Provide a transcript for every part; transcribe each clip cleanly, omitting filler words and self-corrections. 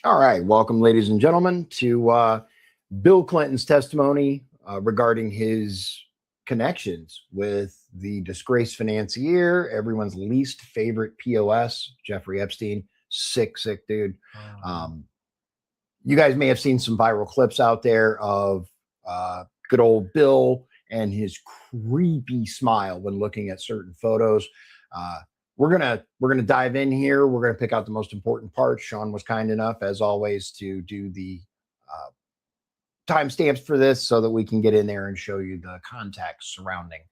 All right. Welcome, ladies and gentlemen, to Bill Clinton's testimony regarding his connections with the disgraced financier, everyone's least favorite POS, Jeffrey Epstein. Sick dude. You guys may have seen some viral clips out there of good old Bill and his creepy smile when looking at certain photos. We're gonna dive in here. We're gonna pick out the most important parts. Shawn was kind enough, as always, to do the timestamps for this so that we can get in there and show you the context surrounding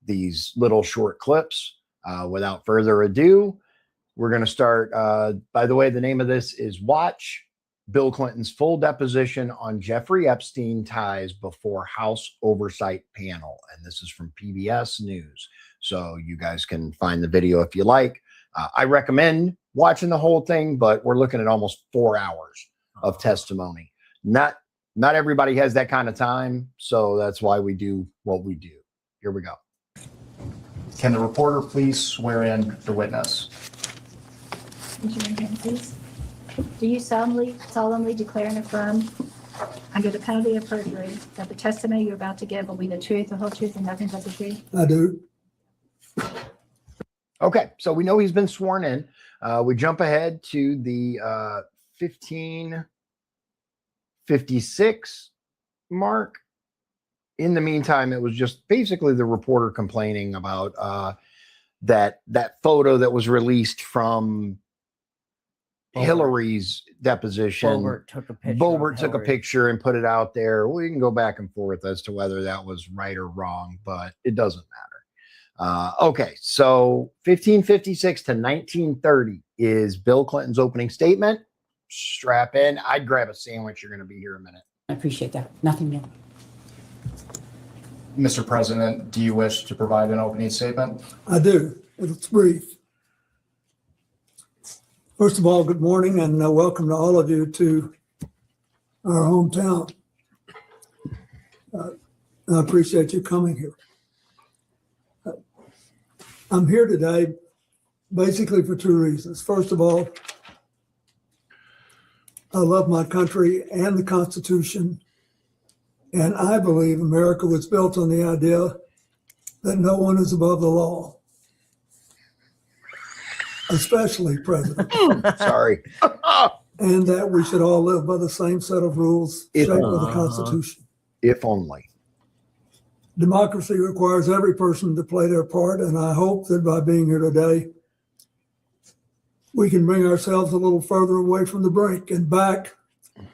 these little short clips. Without further ado, we're gonna start. By the way, the name of this is Watch Bill Clinton's Full Deposition on Jeffrey Epstein Ties Before House Oversight Panel. And this is from PBS News. So you guys can find the video if you like. I recommend watching the whole thing, but we're looking at almost 4 hours of testimony. Not everybody has that kind of time. So that's why we do what we do. Here we go. Can the reporter please swear in the witness? Would you raise your hand, please? Do you solemnly declare and affirm, under the penalty of perjury, that the testimony you're about to give will be the truth, the whole truth, and nothing but the truth? I do. Okay, so we know he's been sworn in. We jump ahead to the 15:56 mark. In the meantime, it was just basically the reporter complaining about that photo that was released from Hillary's deposition. Boebert took a picture And put it out there. We can go back and forth as to whether that was right or wrong, but it doesn't matter. Okay, so 1556 to 1930 is Bill Clinton's opening statement. Strap in. I'd grab a sandwich. You're going to be here a minute. I appreciate that. Nothing new. Mr. President, do you wish to provide an opening statement? I do. It's brief. First of all, good morning and welcome to all of you to our hometown. I appreciate you coming here. I'm here today basically for two reasons. First of all, I love my country and the Constitution, and I believe America was built on the idea that no one is above the law. Especially President. Sorry. And that we should all live by the same set of rules shaped by the Constitution. If only. Democracy requires every person to play their part, and I hope that by being here today, we can bring ourselves a little further away from the brink and back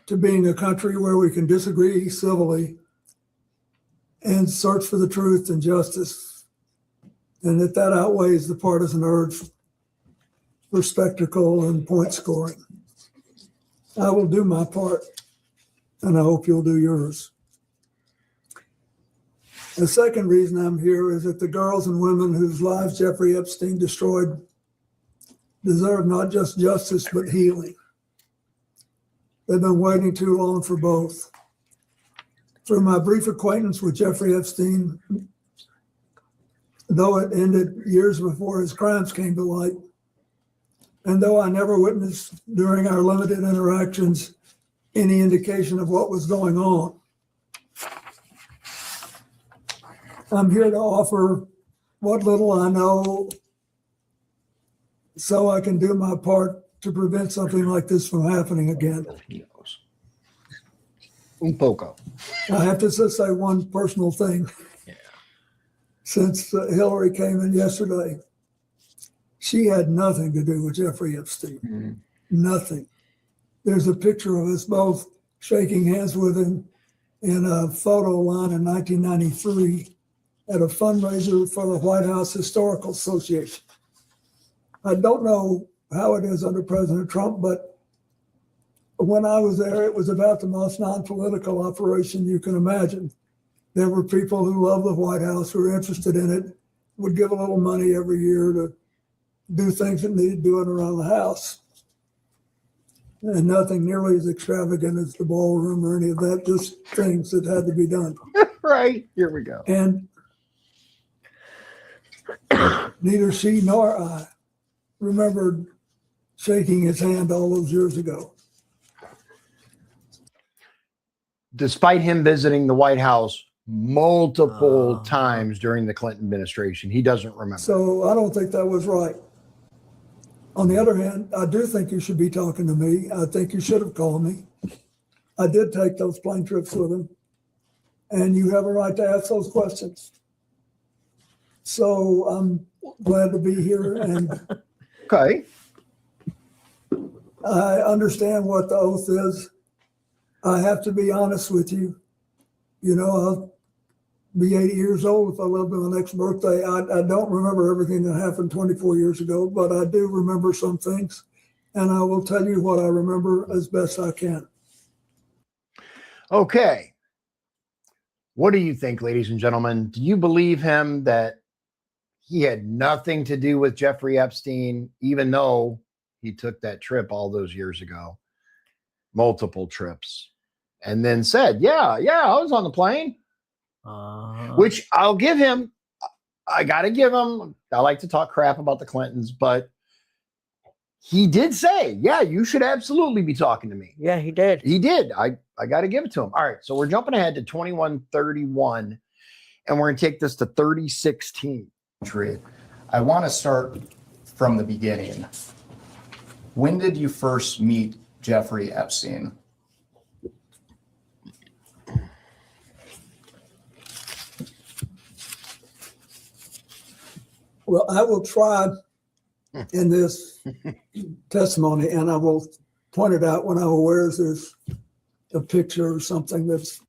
to being a country where we can disagree civilly and search for the truth and justice, and that outweighs the partisan urge for spectacle and point scoring. I will do my part, and I hope you'll do yours. The second reason I'm here is that the girls and women whose lives Jeffrey Epstein destroyed deserve not just justice, but healing. They've been waiting too long for both. Through my brief acquaintance with Jeffrey Epstein, though it ended years before his crimes came to light, and though I never witnessed during our limited interactions any indication of what was going on, I'm here to offer what little I know so I can do my part to prevent something like this from happening again. Un poco. I have to just say one personal thing. Yeah. Since Hillary came in yesterday, she had nothing to do with Jeffrey Epstein. Mm-hmm. Nothing. There's a picture of us both shaking hands with him in a photo line in 1993 at a fundraiser for the White House Historical Association. I don't know how it is under President Trump, but when I was there, it was about the most non-political operation you can imagine. There were people who loved the White House, who were interested in it, would give a little money every year to do things that needed doing around the house. And nothing nearly as extravagant as the ballroom or any of that, just things that had to be done. Right, here we go. And neither she nor I remembered shaking his hand all those years ago. despite him visiting the White House multiple Uh-huh. times during the Clinton administration, he doesn't remember. So I don't think that was right. On the other hand, I do think you should be talking to me. I think you should have called me. I did take those plane trips with him, and you have a right to ask those questions. So I'm glad to be here, and Okay. I understand what the oath is. I have to be honest with you. You know, I'll be 80 years old if I live to my next birthday. I don't remember everything that happened 24 years ago, but I do remember some things, and I will tell you what I remember as best I can. Okay. What do you think, ladies and gentlemen? Do you believe him that he had nothing to do with Jeffrey Epstein, even though he took that trip all those years ago, multiple trips, and then said, yeah, I was on the plane, which I'll give him. I got to give him. I like to talk crap about the Clintons, but he did say, yeah, you should absolutely be talking to me. Yeah, he did. He did. I got to give it to him. All right. So we're jumping ahead to 2131, and we're going to take this to 3016. I want to start from the beginning. When did you first meet Jeffrey Epstein? Well, I will try in this testimony, and I will point it out when I'm aware there's a picture or something that's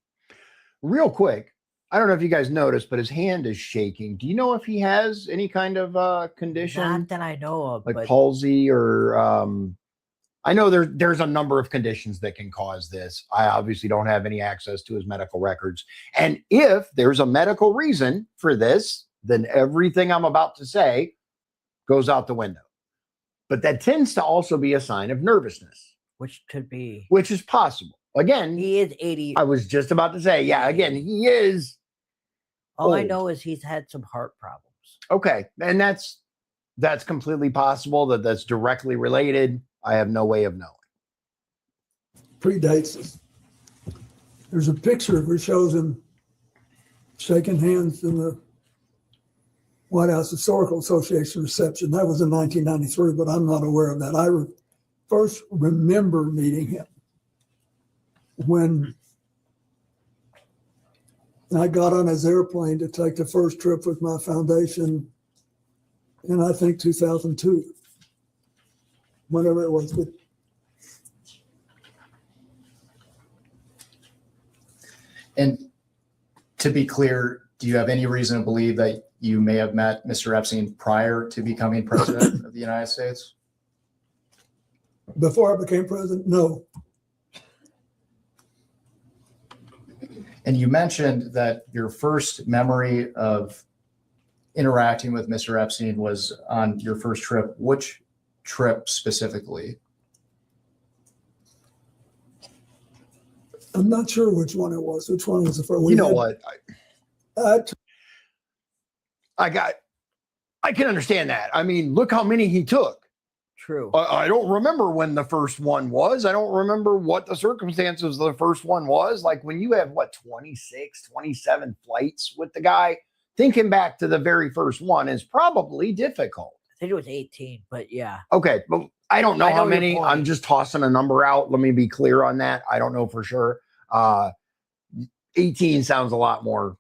Real quick, I don't know if you guys noticed, but his hand is shaking. Do you know if he has any kind of condition, Not that I know of, like but palsy or I know there's a number of conditions that can cause this. I obviously don't have any access to his medical records. And if there's a medical reason for this, then everything I'm about to say goes out the window. But that tends to also be a sign of nervousness, which could be. which is possible. Again, He is 80. I was just about to say, yeah, again, he is All I old. know is he's had some heart problems. okay. And that's completely possible that's directly related. I have no way of knowing. predates us. There's a picture that shows him shaking hands in the White House Historical Association reception. That was in 1993, but I'm not aware of that. I first remember meeting him when I got on his airplane to take the first trip with my foundation in, I think, 2002, whenever it was. But And to be clear, do you have any reason to believe that you may have met Mr. Epstein prior to becoming president of the United States? before I became president, no. And you mentioned that your first memory of interacting with Mr. Epstein was on your first trip. Which trip specifically? I'm not sure which one it was. Which one was the first? You know what? I I can understand that. I mean, look how many he took. True. I don't remember when the first one was. I don't remember what the circumstances of the first one was. Like when you have 26, 27 flights with the guy, thinking back to the very first one is probably difficult. I think it was 18, but yeah. Okay, but I don't know I know how your many. point. I'm just tossing a number out. Let me be clear on that. I don't know for sure. 18 sounds a lot more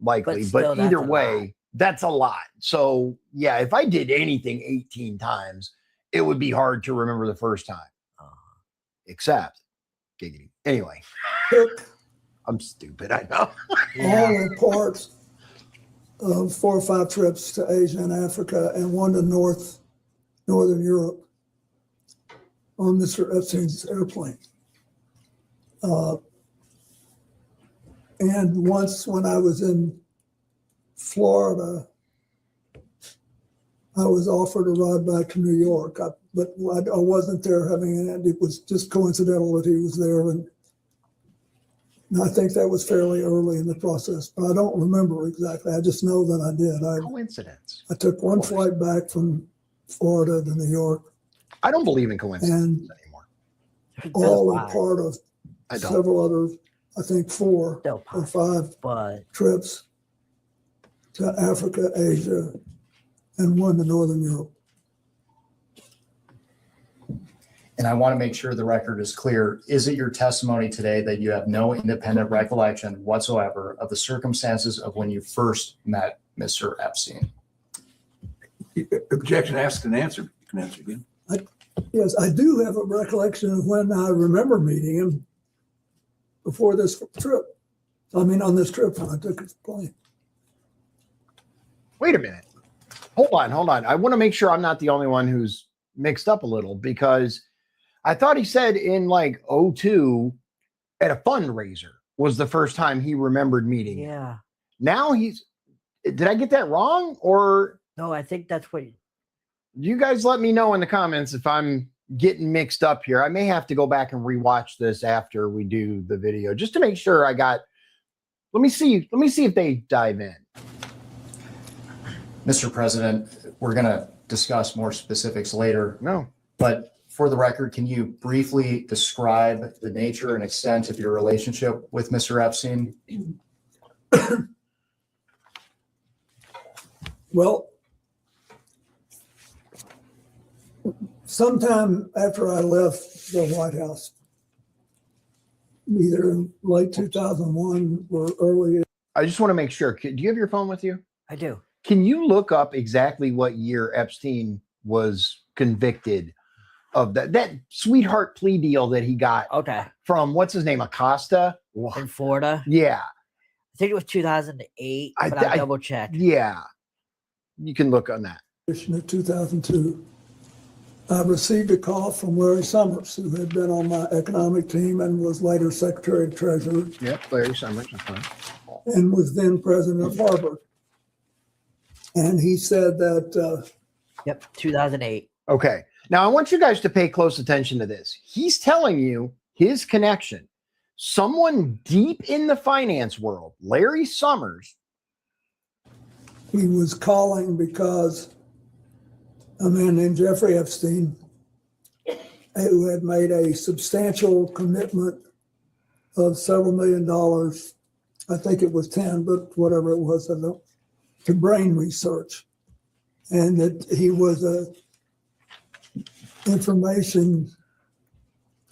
likely, But but still, that's either a way, lot. that's a lot. So yeah, if I did anything 18 times, it would be hard to remember the first time. Except giggity. Anyway, took I'm stupid. I know. all the parts of 4 or 5 trips to Asia and Africa and one to Northern Europe on Mr. Epstein's airplane. And once when I was in Florida, I was offered a ride back to New York, but I wasn't there having it. It was just coincidental that he was there. And I think that was fairly early in the process, but I don't remember exactly. I just know that I did. Coincidence. I took one flight back from Florida to New York, I don't believe in coincidences anymore. all That's a part of I don't. several other I think 4 Still or possible, 5 but trips to Africa, Asia, and 1 to Northern Europe. And I want to make sure the record is clear. Is it your testimony today that you have no independent recollection whatsoever of the circumstances of when you first met Mr. Epstein? Objection asked and answered. You can answer again. Yes, I do have a recollection of when I remember meeting him before this trip. I mean, on this trip when I took his plane. Wait a minute. Hold on. I want to make sure I'm not the only one who's mixed up a little, because I thought he said in like '02 at a fundraiser was the first time he remembered meeting. yeah. Now did I get that wrong? Or No, I think that's what. you guys let me know in the comments if I'm getting mixed up here. I may have to go back and rewatch this after we do the video just to make sure I got. Let me see if they dive in. Mr. President, we're going to discuss more specifics later, No. but for the record, can you briefly describe the nature and extent of your relationship with Mr. Epstein? Well, sometime after I left the White House, either in late 2001 or early. I just want to make sure. Do you have your phone with you? I do. Can you look up exactly what year Epstein was convicted of that sweetheart plea deal that he got Okay. from, what's his name, Acosta? In Florida, Yeah. I think it was 2008, I- but I I- double checked. Yeah. You can look on that. Of 2002, I received a call from Larry Summers, who had been on my economic team and was later Secretary of Treasury Yep. Larry Summers. That's fine. and was then president of Harvard. And he said that Yep, 2008. Okay. Now I want you guys to pay close attention to this. He's telling you his connection. Someone deep in the finance world, Larry Summers. he was calling because a man named Jeffrey Epstein, who had made a substantial commitment of several $1 million, I think it was 10, but whatever it was, I don't, to brain research. And that he was a information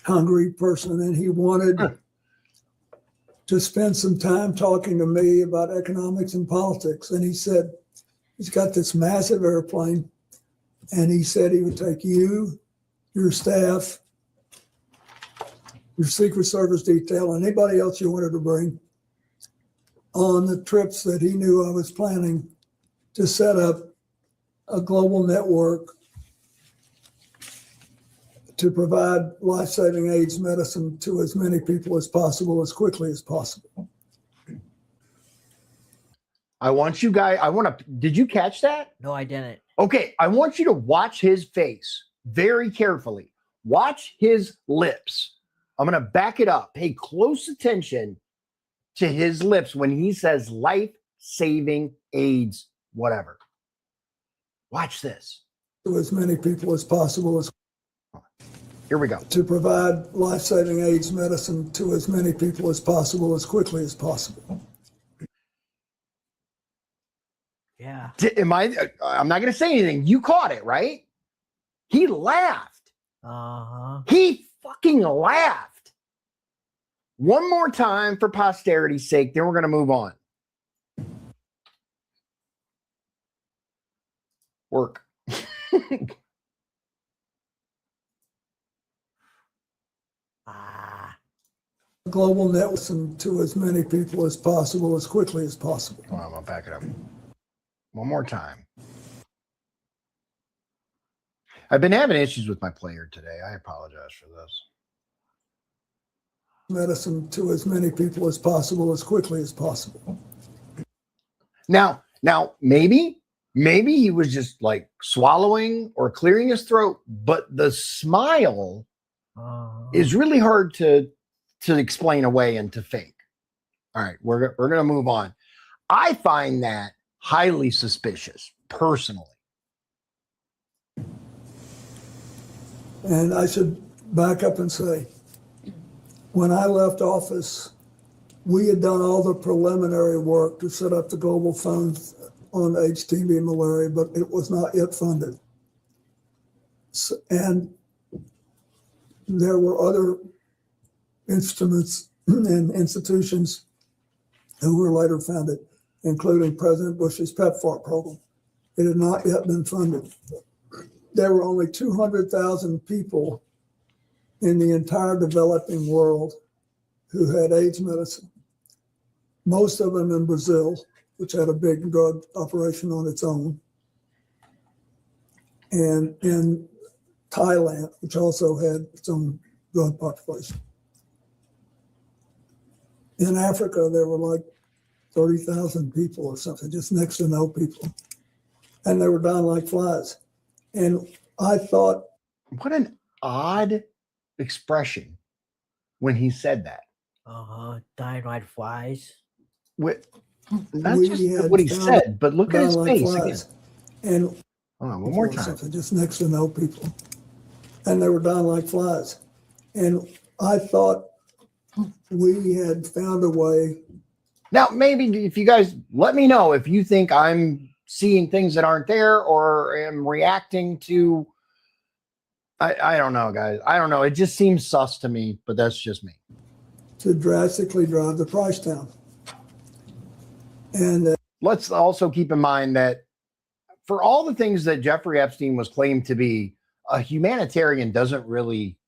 hungry person, and he wanted to spend some time talking to me about economics and politics. And he said, he's got this massive airplane, and he said he would take you, your staff, your Secret Service detail, and anybody else you wanted to bring on the trips that he knew I was planning to set up a global network to provide life-saving AIDS medicine to as many people as possible, as quickly as possible. I want you guys, did you catch that? No, I didn't. Okay. I want you to watch his face very carefully. Watch his lips. I'm going to back it up. Pay close attention to his lips when he says life-saving AIDS, whatever. Watch this. To as many people as possible, as Here we go. to provide life-saving AIDS medicine to as many people as possible, as quickly as possible. Yeah. I'm not going to say anything. You caught it, right? He laughed. Uh-huh. He fucking laughed. One more time for posterity's sake, then we're going to move on. Work. Ah. Global network to as many people as possible, as quickly as possible. Hold on, I'm going to back it up. One more time. I've been having issues with my player today. I apologize for this. Medicine to as many people as possible, as quickly as possible. Now, maybe he was just like swallowing or clearing his throat, but the smile is really hard to explain away and to fake. All right, we're going to move on. I find that highly suspicious, personally. And I should back up and say, when I left office we had done all the preliminary work to set up the global fund on HTB malaria, but it was not yet funded. And there were other instruments and institutions who were later founded, including President Bush's PEPFAR program. It had not yet been funded. There were only 200,000 people in the entire developing world who had AIDS medicine. Most of them in Brazil, which had a big drug operation on its own, and in Thailand, which also had its own drug population. In Africa, there were like 30,000 people or something, just next to no people. And they were dying like flies. And I thought, What an odd expression when he said that. Dying like flies. Not We just had what he found said, but look at dying his like face flies. again. And Hold on, one more or time. something, just next to no people. And they were dying like flies. And I thought we had found a way. Now, maybe if you guys let me know if you think I'm seeing things that aren't there or am reacting to, I don't know, guys. I don't know. It just seems sus to me, but that's just me. To drastically drive the price down. And Let's also keep in mind that for all the things that Jeffrey Epstein was claimed to be, a humanitarian doesn't really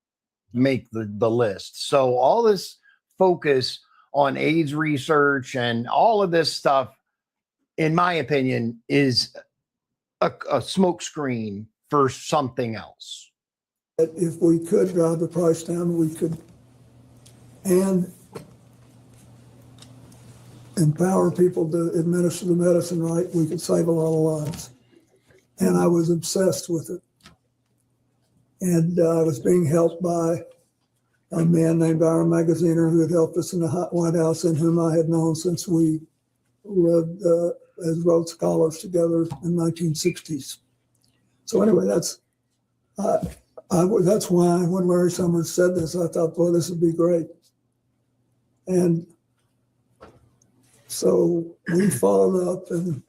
make the list. So all this focus on AIDS research and all of this stuff, in my opinion, is a smokescreen for something else. if we could drive the price down, we could, and empower people to administer the medicine right, we could save a lot of lives. And I was obsessed with it. And I was being helped by a man named Byron Magaziner who had helped us in the White House and whom I had known since we lived as Rhodes Scholars together in the 1960s. So anyway, that's why when Larry Summers said this, I thought, boy, this would be great. And so we followed up and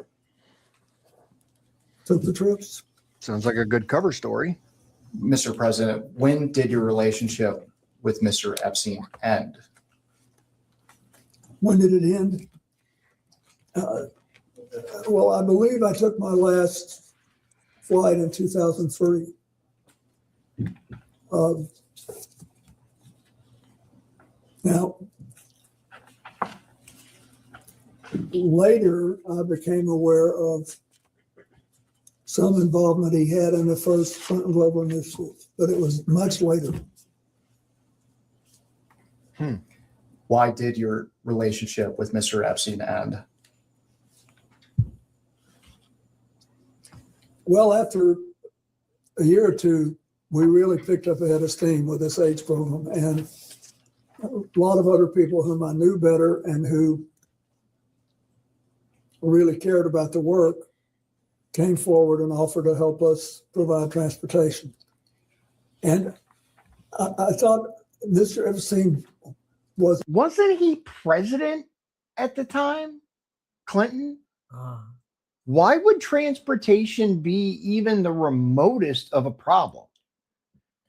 took the trips. Sounds like a good cover story. Mr. President, when did your relationship with Mr. Epstein end? When did it end? Well, I believe I took my last flight in 2003. Now, later I became aware of some involvement he had in the first Clinton Global Initiative, but it was much later. Why did your relationship with Mr. Epstein end? Well, after a year or two, we really picked up a head of steam with this AIDS program, and a lot of other people whom I knew better and who really cared about the work came forward and offered to help us provide transportation. And I thought Mr. Epstein Wasn't he president at the time? Clinton? Why would transportation be even the remotest of a problem?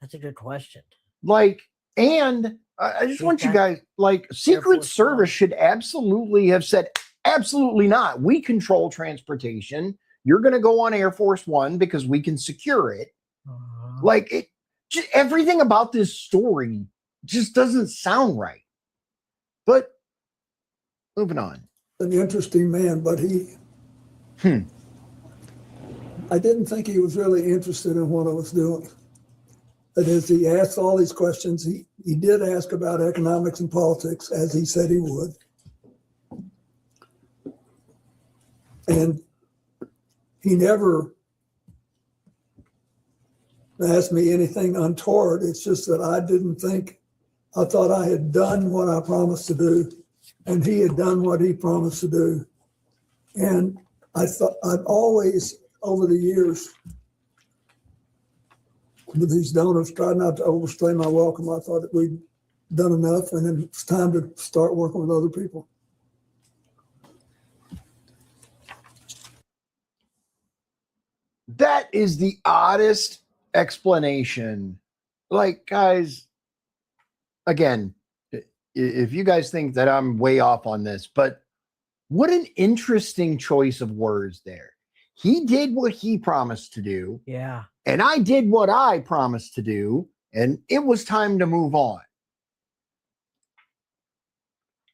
That's a good question. Like, and I just want you guys, like, Secret Force Service One. should absolutely have said, absolutely not. We control transportation. You're going to go on Air Force One because we can secure it. Like, it, just, everything about this story just doesn't sound right. But moving on. an interesting man, but I didn't think he was really interested in what I was doing. That is, he asked all these questions. He did ask about economics and politics, as he said he would. And he never asked me anything untoward. It's just that I thought I had done what I promised to do, and he had done what he promised to do. And I thought I'd always, over the years, with these donors, tried not to overstay my welcome. I thought that we'd done enough, and then it's time to start working with other people. That is the oddest explanation. Like, guys, again, if you guys think that I'm way off on this, but what an interesting choice of words there. He did what he promised to do, Yeah. and I did what I promised to do, and it was time to move on.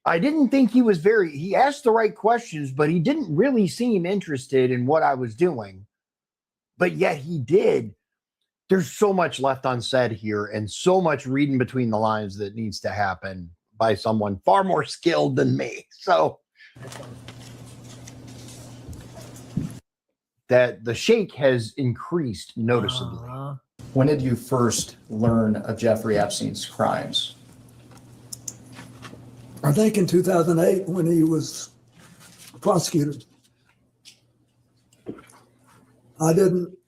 I didn't think he asked the right questions, but he didn't really seem interested in what I was doing. But yet he did. There's so much left unsaid here and so much reading between the lines that needs to happen by someone far more skilled than me. So that the shake has increased noticeably. When did you first learn of Jeffrey Epstein's crimes? I think in 2008 when he was prosecuted.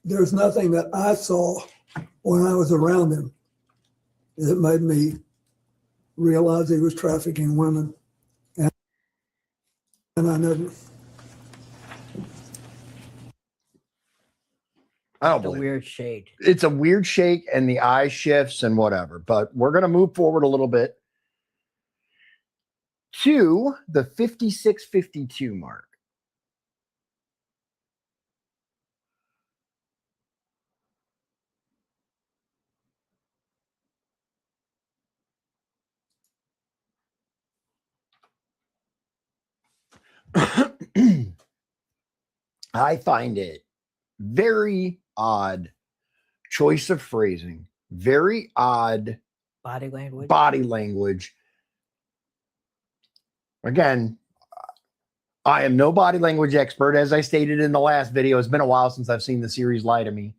There's nothing that I saw when I was around him that made me realize he was trafficking women. And I never. I don't It's a believe weird shade. it's a weird shake and the eye shifts and whatever, but we're going to move forward a little bit to the 56-52 mark. I find it very odd choice of phrasing, very odd Body language. body language. Again, I am no body language expert. As I stated in the last video, it's been a while since I've seen the series Lie to Me.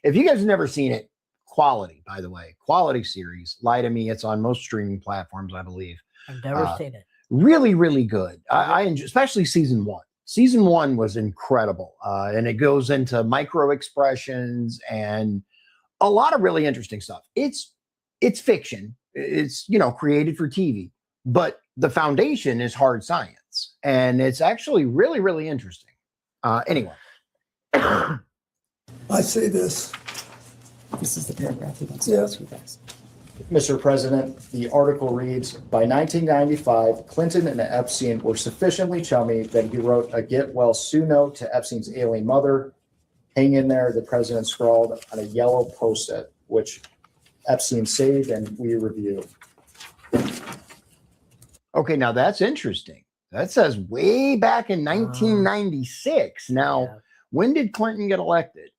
If you guys have never seen it, quality, by the way, quality series, Lie to Me. It's on most streaming platforms, I believe. I've never seen it. Really, really good. I enjoy, especially season one. Season one was incredible. And it goes into micro expressions and a lot of really interesting stuff. It's fiction. It's, created for TV, but the foundation is hard science. And it's actually really, really interesting. Anyway. I see this. This is the paragraph he wants Yeah. to ask you guys. Mr. President, the article reads, by 1995, Clinton and Epstein were sufficiently chummy that he wrote a get well soon note to Epstein's ailing mother. Hang in there, the president scrawled on a yellow Post-it, which Epstein saved and we reviewed. Okay, now that's interesting. That says way back in 1996. Now, Yeah. when did Clinton get elected?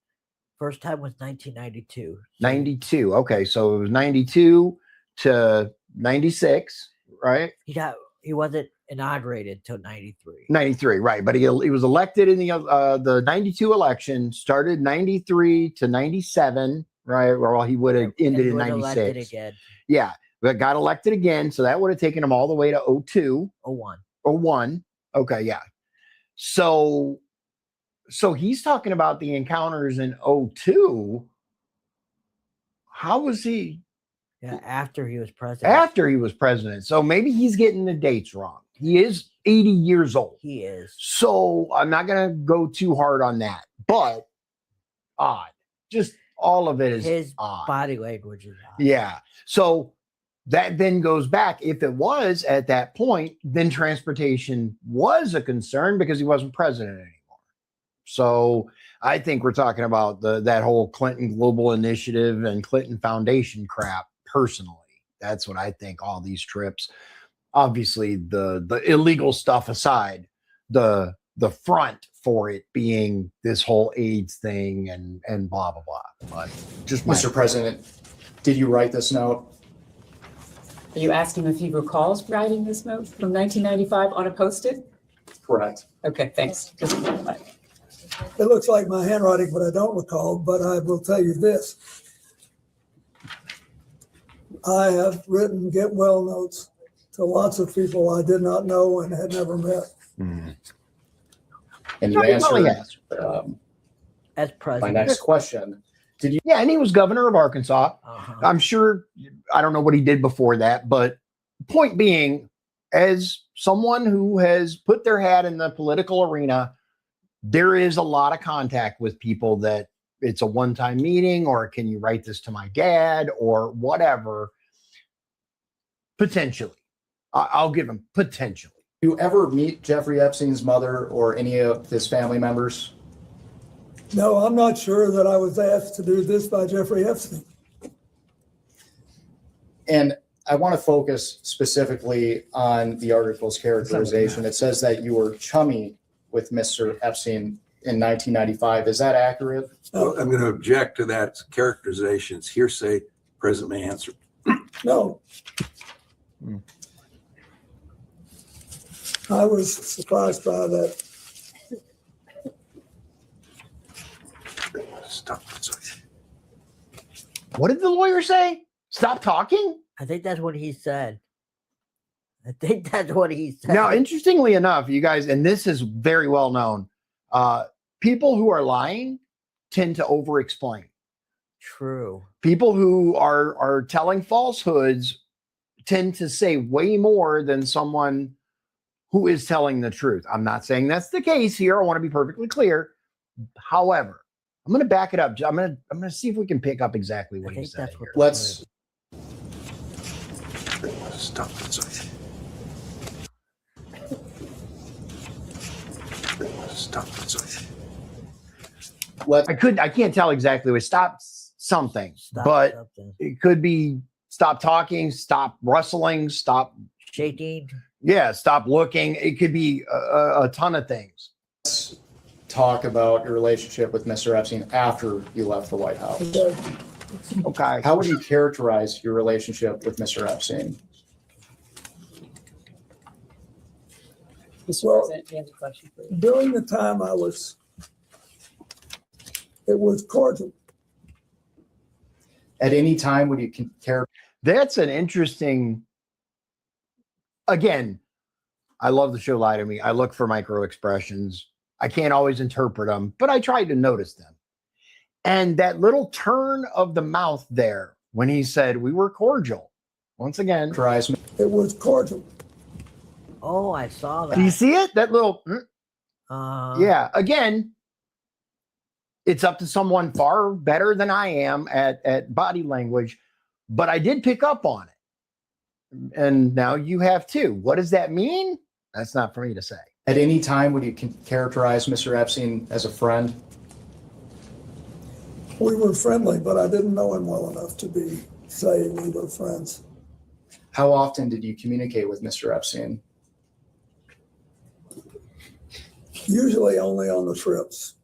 First time was 1992. 92. Okay, so it was 92 to 96, right? He wasn't inaugurated till 93. 93, right? But he was elected in the 92 election. Started 93 to 97, right? Or he would have ended in And he was elected 96. again. Yeah, but got elected again, so that would have taken him all the way to 02 01. or 1. Okay, yeah. So he's talking about the encounters in 02. How was he Yeah, after he was president. after he was president? So maybe he's getting the dates wrong. He is 80 years old. He is. So I'm not going to go too hard on that, but odd. Just all of it is His odd. body language is odd. Yeah. So that then goes back. If it was at that point, then transportation was a concern because he wasn't president anymore. So I think we're talking about that whole Clinton Global Initiative and Clinton Foundation crap. Personally, that's what I think. All these trips, obviously the illegal stuff aside, the front for it being this whole AIDS thing and blah blah blah. But just Mr. President, did you write this note? Are you asking if he recalls writing this note from 1995 on a Post-it? Correct. Okay, thanks. Just clarify. It looks like my handwriting, but I don't recall. But I will tell you this. I have written get well notes to lots of people I did not know and had never met. Mhm. And you No, he probably answered has. As my president. next question. Yeah, and he was governor of Arkansas. Uh-huh. I'm sure, I don't know what he did before that, but point being, as someone who has put their hat in the political arena, there is a lot of contact with people that it's a one-time meeting, or can you write this to my dad, or whatever. Potentially. I'll give him potentially. Do you ever meet Jeffrey Epstein's mother or any of his family members? No, I'm not sure that I was asked to do this by Jeffrey Epstein. And I want to focus specifically on the article's characterization. It says that you were chummy with Mr. Epstein in 1995. Is that accurate? Well, I'm going to object to that characterization. It's hearsay. President may answer. No. I was surprised by that. Stop. What did the lawyer say? Stop talking? I think that's what he said. I think that's what he said. Now, interestingly enough, you guys, and this is very well known, people who are lying tend to over-explain. True. People who are telling falsehoods tend to say way more than someone who is telling the truth. I'm not saying that's the case here. I want to be perfectly clear. However, I'm going to back it up. I'm going to see if we can pick up exactly what I he think said that's what. here. Let's Stop. Stop. let's I can't tell exactly what stop something, Stop but something. it could be stop talking, stop rustling, stop, Shaking. yeah, stop looking. It could be a ton of things. talk about your relationship with Mr. Epstein after you left the White House. Okay. How would you characterize your relationship with Mr. Epstein? Mr. Well- President, you have a question, please. During the time it was cordial. At any time, would you care? That's an interesting, again, I love the show Lie to Me. I look for micro expressions. I can't always interpret them, but I try to notice them. And that little turn of the mouth there when he said we were cordial, once again, It was cordial. Oh, I saw that. do you see it? That little, yeah, again, it's up to someone far better than I am at body language, but I did pick up on it. And now you have too. What does that mean? That's not for me to say. At any time, would you characterize Mr. Epstein as a friend? We were friendly, but I didn't know him well enough to be saying we were friends. How often did you communicate with Mr. Epstein? Usually only on the trips.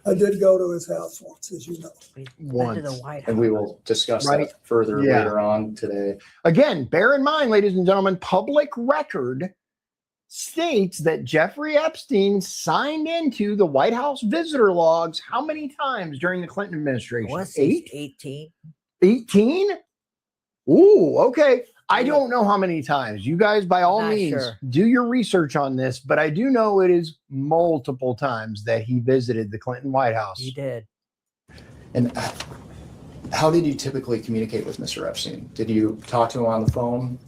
I did go to his house once, as you know. We went to the Once. White House. And we will discuss Right. that further Yeah. later on today. Again, bear in mind, ladies and gentlemen, public record states that Jeffrey Epstein signed into the White House visitor logs how many times during the Clinton administration? Was 18? 18? Ooh, okay. I don't know how many times. You guys, by all Not means, sure. do your research on this, but I do know it is multiple times that he visited the Clinton White House. He did. And how did you typically communicate with Mr. Epstein? Did you talk to him on the phone?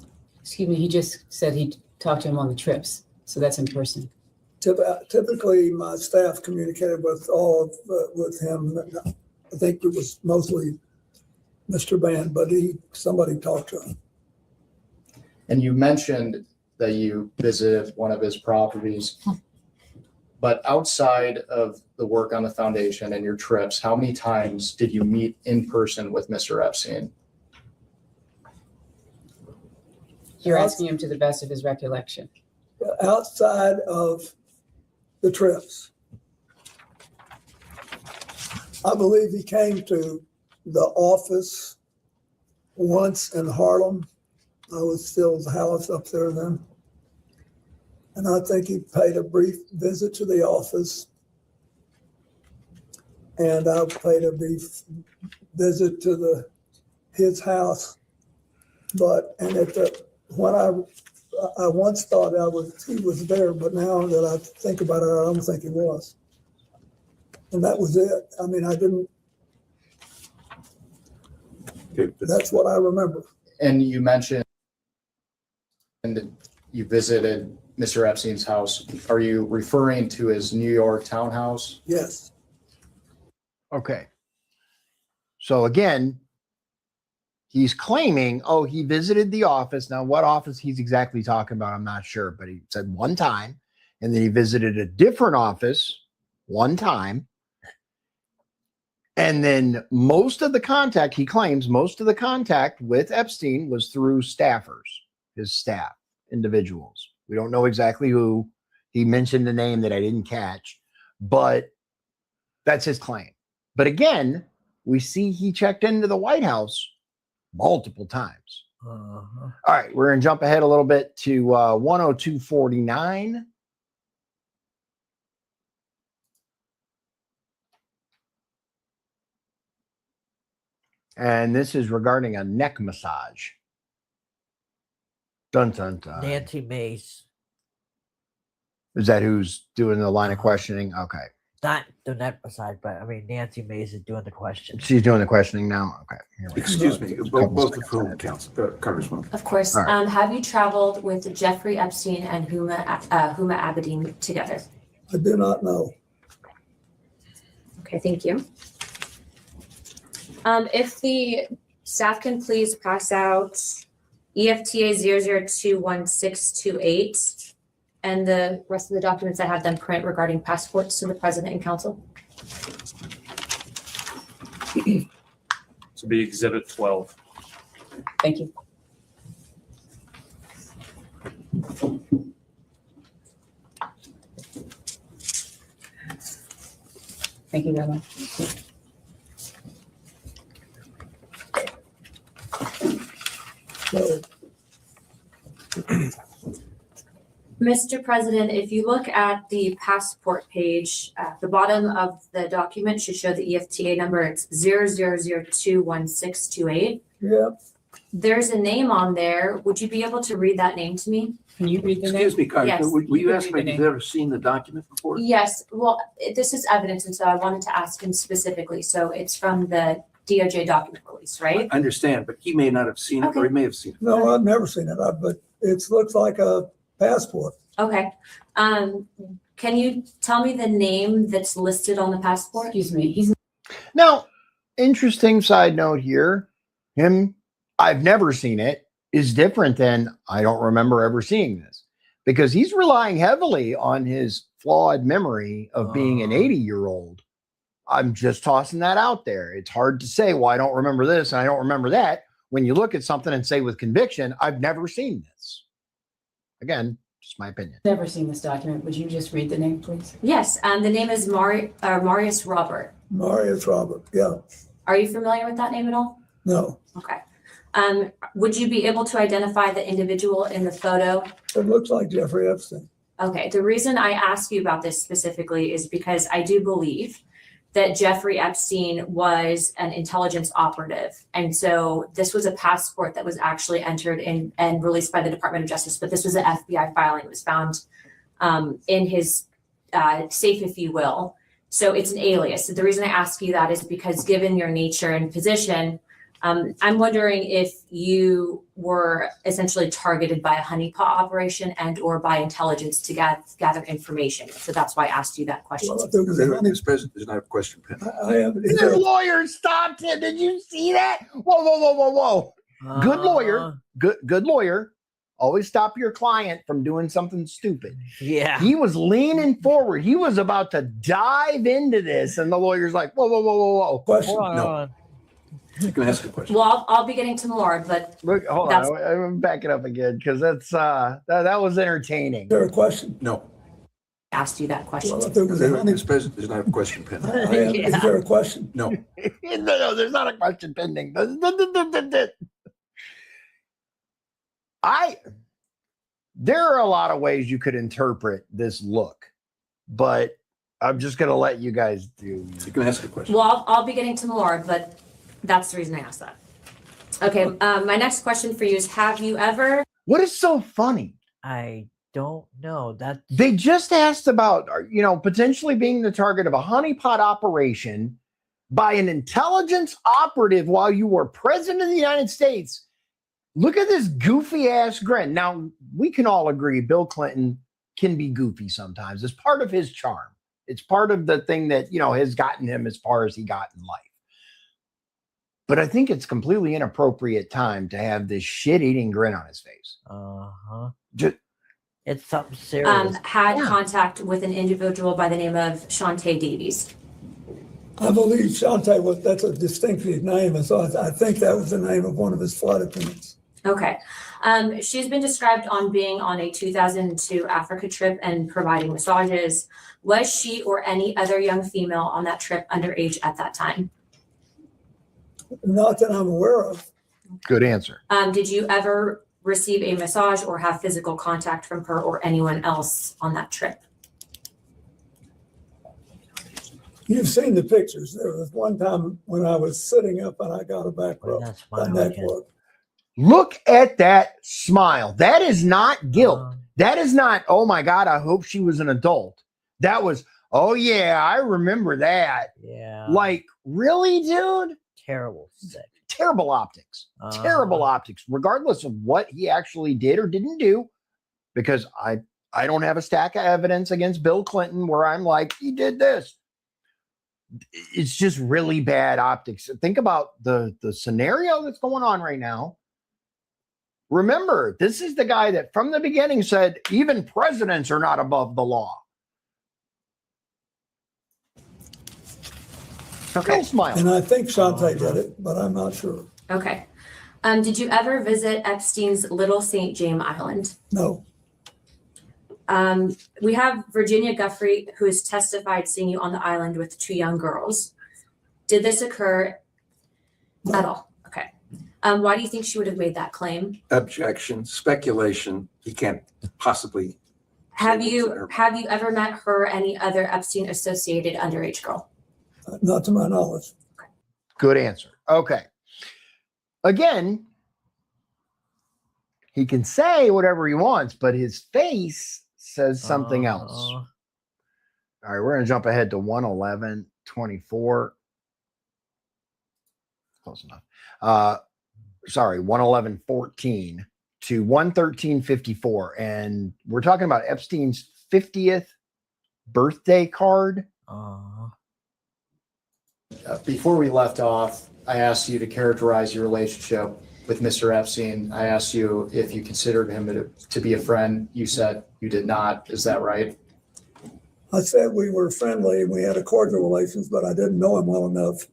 Excuse me, he just said he talked to him on the trips, so that's in person. Typically, my staff communicated with him. I think it was mostly Mr. Band, but somebody talked to him. And you mentioned that you visited one of his properties. But outside of the work on the foundation and your trips, how many times did you meet in person with Mr. Epstein? You're asking him to the best of his recollection. Outside of the trips, I believe he came to the office once in Harlem. I was still at the house up there then. And I think he paid a brief visit to the office. And I paid a brief visit to his house. When I once thought he was there, but now that I think about it, I don't think he was. And that was it. I mean, I didn't, Okay, but that's what I remember. And you mentioned you visited Mr. Epstein's house. Are you referring to his New York townhouse? Yes. Okay. So again, he's claiming, oh, he visited the office. Now, what office he's exactly talking about, I'm not sure, but he said one time, and then he visited a different office one time. And then most of the contact, he claims, most of the contact with Epstein was through staffers, his staff, individuals. We don't know exactly who. He mentioned a name that I didn't catch, but that's his claim. But again, we see he checked into the White House multiple times. All right, we're going to jump ahead a little bit to 102.49. And this is regarding a neck massage. Dun, dun, dun. Nancy Mace. Is that who's doing the line of questioning? Okay. Not the neck massage, but I mean, Nancy Mace is doing the question. She's doing the questioning now. Okay. Here we go. excuse me, both of whom, Congressman. Of course. All right. Have you traveled with Jeffrey Epstein and Huma Abedin together? I do not know. Okay, thank you. If the staff can please pass out E EFTA 0021628 and the rest of the documents I have them print regarding passports to the president and council. To be Exhibit 12. Thank you. Thank you very much. So Mr. President, if you look at the passport page, the bottom of the document should show the EFTA number. It's 000021628. yeah, There's a name on there. Would you be able to read that name to me? Can you read the name? Excuse me, Congressman, Yes. will you You ask can me read if the you've ever seen the document before? Yes, well, this is evidence, and so I wanted to ask him specifically. So it's from the DOJ document release, right? I understand, but he may not have seen it, or he may have seen it. no, I've never seen it, but it looks like a passport. Okay. Can you tell me the name that's listed on the passport? Excuse me, he's Now, interesting side note here. I've never seen it, is different than I don't remember ever seeing this, because he's relying heavily on his flawed memory of being an 80-year-old. I'm just tossing that out there. It's hard to say, well, I don't remember this and I don't remember that, when you look at something and say with conviction, I've never seen this. Again, just my opinion. never seen this document. Would you just read the name, please? Yes, the name is Marius Robert. Marius Robert, yeah, Are you familiar with that name at all? no, Okay. Would you be able to identify the individual in the photo? it looks like Jeffrey Epstein. Okay, the reason I ask you about this specifically is because I do believe that Jeffrey Epstein was an intelligence operative. And so this was a passport that was actually entered in and released by the Department of Justice, but this was an FBI filing. It was found in his safe, if you will. So it's an alias. So the reason I ask you that is because given your nature and position, I'm wondering if you were essentially targeted by a honeypot operation and or by intelligence to gather information. So that's why I asked you that question. Well, if there was a honey, Mr. President, there's not a question pending. I have, is there The lawyer stopped him. Did you see that? Whoa, whoa, whoa, whoa, whoa. Good lawyer. Good lawyer. Always stop your client from doing something stupid. Yeah. He was leaning forward. He was about to dive into this. And the lawyer's like, whoa, whoa, whoa, whoa, whoa. question? Hold on, No. hold on. You can ask a question. Well, I'll be getting to more, but Look, hold That's- on. I'm backing up again because that was entertaining. Is there a question? No. asked you that question. Well, if there was a honey, Mr. President, there's not a question pending. I have, is there a question? No. No, there's not a question pending. There are a lot of ways you could interpret this look, but I'm just going to let you guys do. You can ask a question. Well, I'll be getting to more, but that's the reason I asked that. Okay, my next question for you is, have you ever What is so funny? I don't know. That They just asked about, potentially being the target of a honeypot operation by an intelligence operative while you were president of the United States. Look at this goofy ass grin. Now, we can all agree Bill Clinton can be goofy sometimes. It's part of his charm. It's part of the thing that, has gotten him as far as he got in life. But I think it's completely inappropriate time to have this shit-eating grin on his face. Just, it's something serious. Had contact with an individual by the name of Shantae Davies. I believe Shantae that's a distinctive name, and so I think that was the name of one of his flight attendants. Okay. She's been described on being on a 2002 Africa trip and providing massages. Was she or any other young female on that trip underage at that time? Not that I'm aware of. good answer. Did you ever receive a massage or have physical contact from her or anyone else on that trip? You've seen the pictures. There was one time when I was sitting up and I got a back Well, rub. that's My fine. neck worked. Look at that smile. That is not guilt. That is not, oh my God, I hope she was an adult. That was, oh yeah, I remember that. Yeah. Like, really, dude? Terrible. Sick. Terrible optics. Terrible optics, regardless of what he actually did or didn't do, because I don't have a stack of evidence against Bill Clinton where I'm like, he did this. It's just really bad optics. Think about the scenario that's going on right now. Remember, this is the guy that from the beginning said even presidents are not above the law. Okay. Smile. And I think Shantae did it, but I'm not sure. Okay. Did you ever visit Epstein's Little St. James Island? No. We have Virginia Guffrey, who has testified seeing you on the island with two young girls. Did this occur at all? Okay. Why do you think she would have made that claim? Objection, speculation. He can't possibly. Have you ever met her or any other Epstein associated underage girl? Not to my knowledge. Good answer. Okay. Again, he can say whatever he wants, but his face says something else. All right, we're going to jump ahead to 111:24. Close enough. Sorry, 111:14 to 113:54. And we're talking about Epstein's 50th birthday card. Before we left off, I asked you to characterize your relationship with Mr. Epstein. I asked you if you considered him to be a friend. You said you did not. Is that right? I said we were friendly and we had a cordial relations, but I didn't know him well enough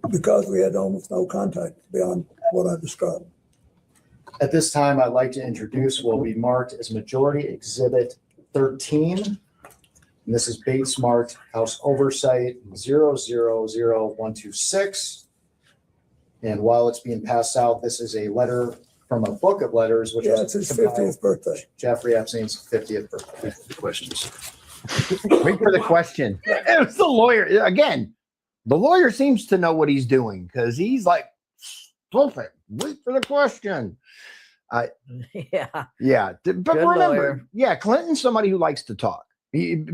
because we had almost no contact beyond what I described. At this time, I'd like to introduce what will be marked as Majority Exhibit 13. And this is Bates marked House Oversight 000126. And while it's being passed out, this is a letter from a book of letters, which Yeah, it's his 50th birthday. Jeffrey Epstein's 50th birthday. Questions. Wait for the question. It was the lawyer. Again, the lawyer seems to know what he's doing because he's like, perfect. Wait for the question. Yeah. Yeah. But Good remember, lawyer. yeah, Clinton's somebody who likes to talk.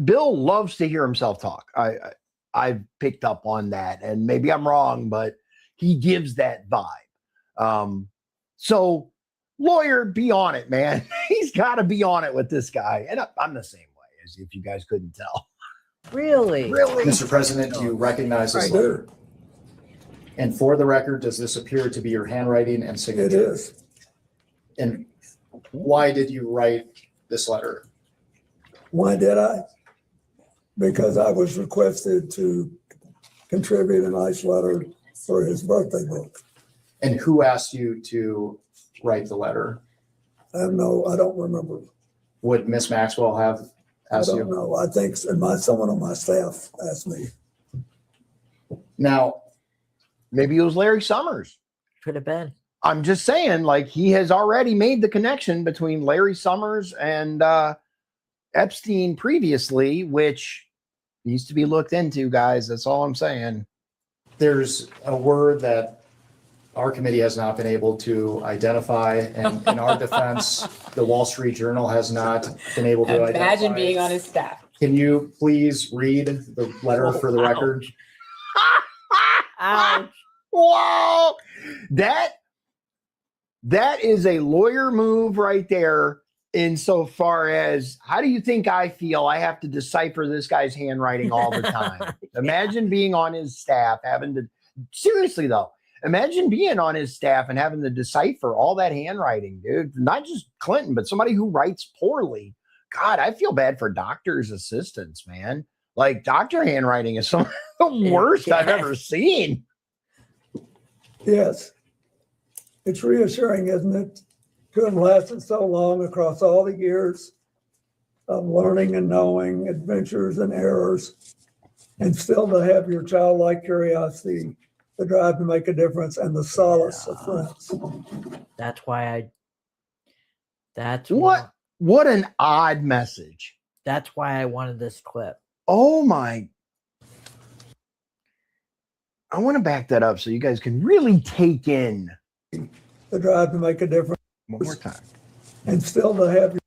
Bill loves to hear himself talk. I've picked up on that, and maybe I'm wrong, but he gives that vibe. So lawyer, be on it, man. He's got to be on it with this guy. And I'm the same way, as if you guys couldn't tell. Really? Really? Mr. President, do you recognize this I do. letter? And for the record, does this appear to be your handwriting and It signature? is. And why did you write this letter? Why did I? Because I was requested to contribute a nice letter for his birthday book. And who asked you to write the letter? I don't remember. Would Miss Maxwell have I asked don't you? know. I think someone on my staff asked me. Now, Maybe it was Larry Summers. Could have been. I'm just saying, like, he has already made the connection between Larry Summers and Epstein previously, which needs to be looked into, guys. That's all I'm saying. there's a word that our committee has not been able to identify, and in our defense, the Wall Street Journal has not been able to identify. Imagine being on his staff. Can you please read the letter for the record? Ouch. Whoa, that is a lawyer move right there. Insofar as, how do you think I feel? I have to decipher this guy's handwriting all the time. Imagine being on his staff, having to, seriously though, imagine being on his staff and having to decipher all that handwriting, dude. Not just Clinton, but somebody who writes poorly. God, I feel bad for doctors' assistants, man. Like, doctor handwriting is some of the worst I've ever seen. Yes. It's reassuring, isn't it, to have lasted so long across all the years of learning and knowing, adventures and errors, and still to have your childlike curiosity, the drive to make a difference, and the solace of friends. That's why What an odd message. that's why I wanted this clip. Oh my. I want to back that up so you guys can really take in. The drive to make a difference, One more time. and still to have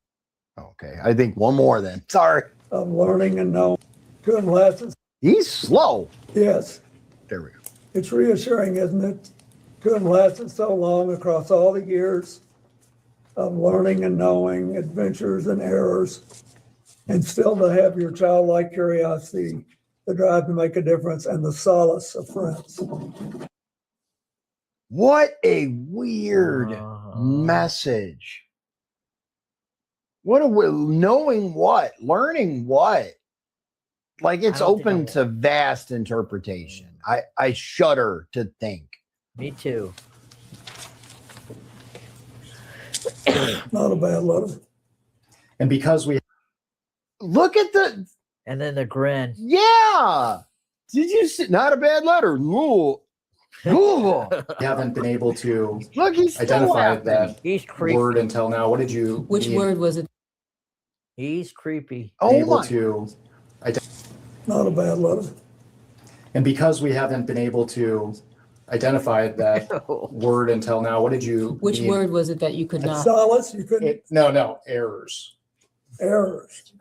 Okay, I think one more then. Sorry. of learning and knowing, to have lasted. He's slow. Yes. There we go. It's reassuring, isn't it, to have lasted so long across all the years of learning and knowing, adventures and errors, and still to have your childlike curiosity, the drive to make a difference, and the solace of friends. What a weird message. What a knowing what, learning what. Like, it's I don't think open I to vast interpretation. I shudder to think. Me too. Not a bad letter. And because we Look at the, And then the grin. yeah. Did you see? Not a bad letter. Ooh. Ooh. haven't been able to Look, he's still identify laughing. that He's creepy. word until now, what did you? Which mean word was it? He's creepy. Oh able my. to, Not a bad letter. and because we haven't been able to identify that word until now, what did you? Which mean? word was it that you could not? Solace, you couldn't, No, errors. errors.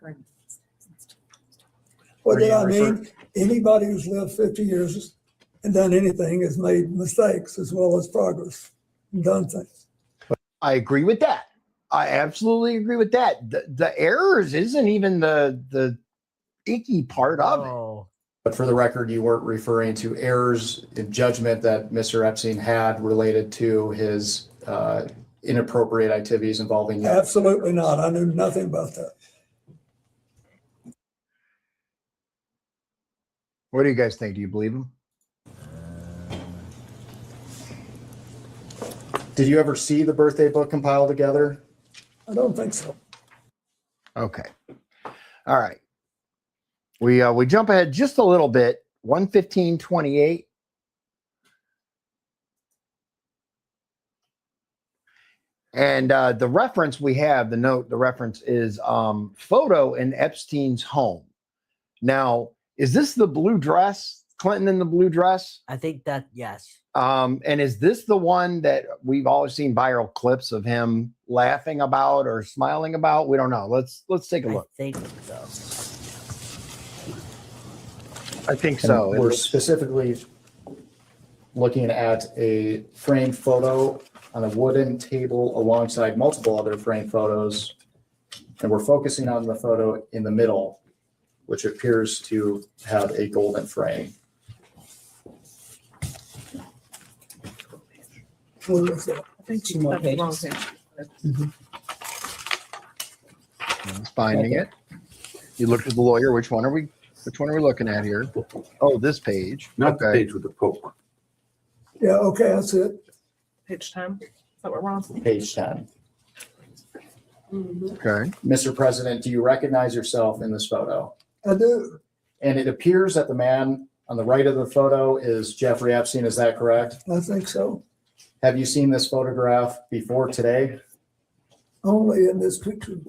What did I Were you mean? Anybody who's lived 50 years and done anything has made mistakes as well as progress and done things. I agree with that. I absolutely agree with that. The errors isn't even the icky part of it. Oh, But for the record, you weren't referring to errors in judgment that Mr. Epstein had related to his inappropriate activities involving young. Absolutely not. I knew nothing about that. What do you guys think? Do you believe him? Did you ever see the birthday book compiled together? I don't think so. Okay. All right. We jump ahead just a little bit. 1:15:28. And the reference we have, the reference is photo in Epstein's home. Now, is this the blue dress? Clinton in the blue dress? I think that, yes. And is this the one that we've always seen viral clips of him laughing about or smiling about? We don't know. Let's take a I look. think so. I think And so. we're specifically looking at a framed photo on a wooden table alongside multiple other framed photos. And we're focusing on the photo in the middle, which appears to have a golden frame. What is that? I think two more pages. He's finding it. You looked at the lawyer. Which one are we looking at here? Oh, this page. Not the Okay. page with the Pope. Yeah, okay, that's it. Page 10. Is that what we're on? Page 10. Okay. Mr. President, do you recognize yourself in this photo? I do. And it appears that the man on the right of the photo is Jeffrey Epstein. Is that correct? I think so. Have you seen this photograph before today? Only in this picture.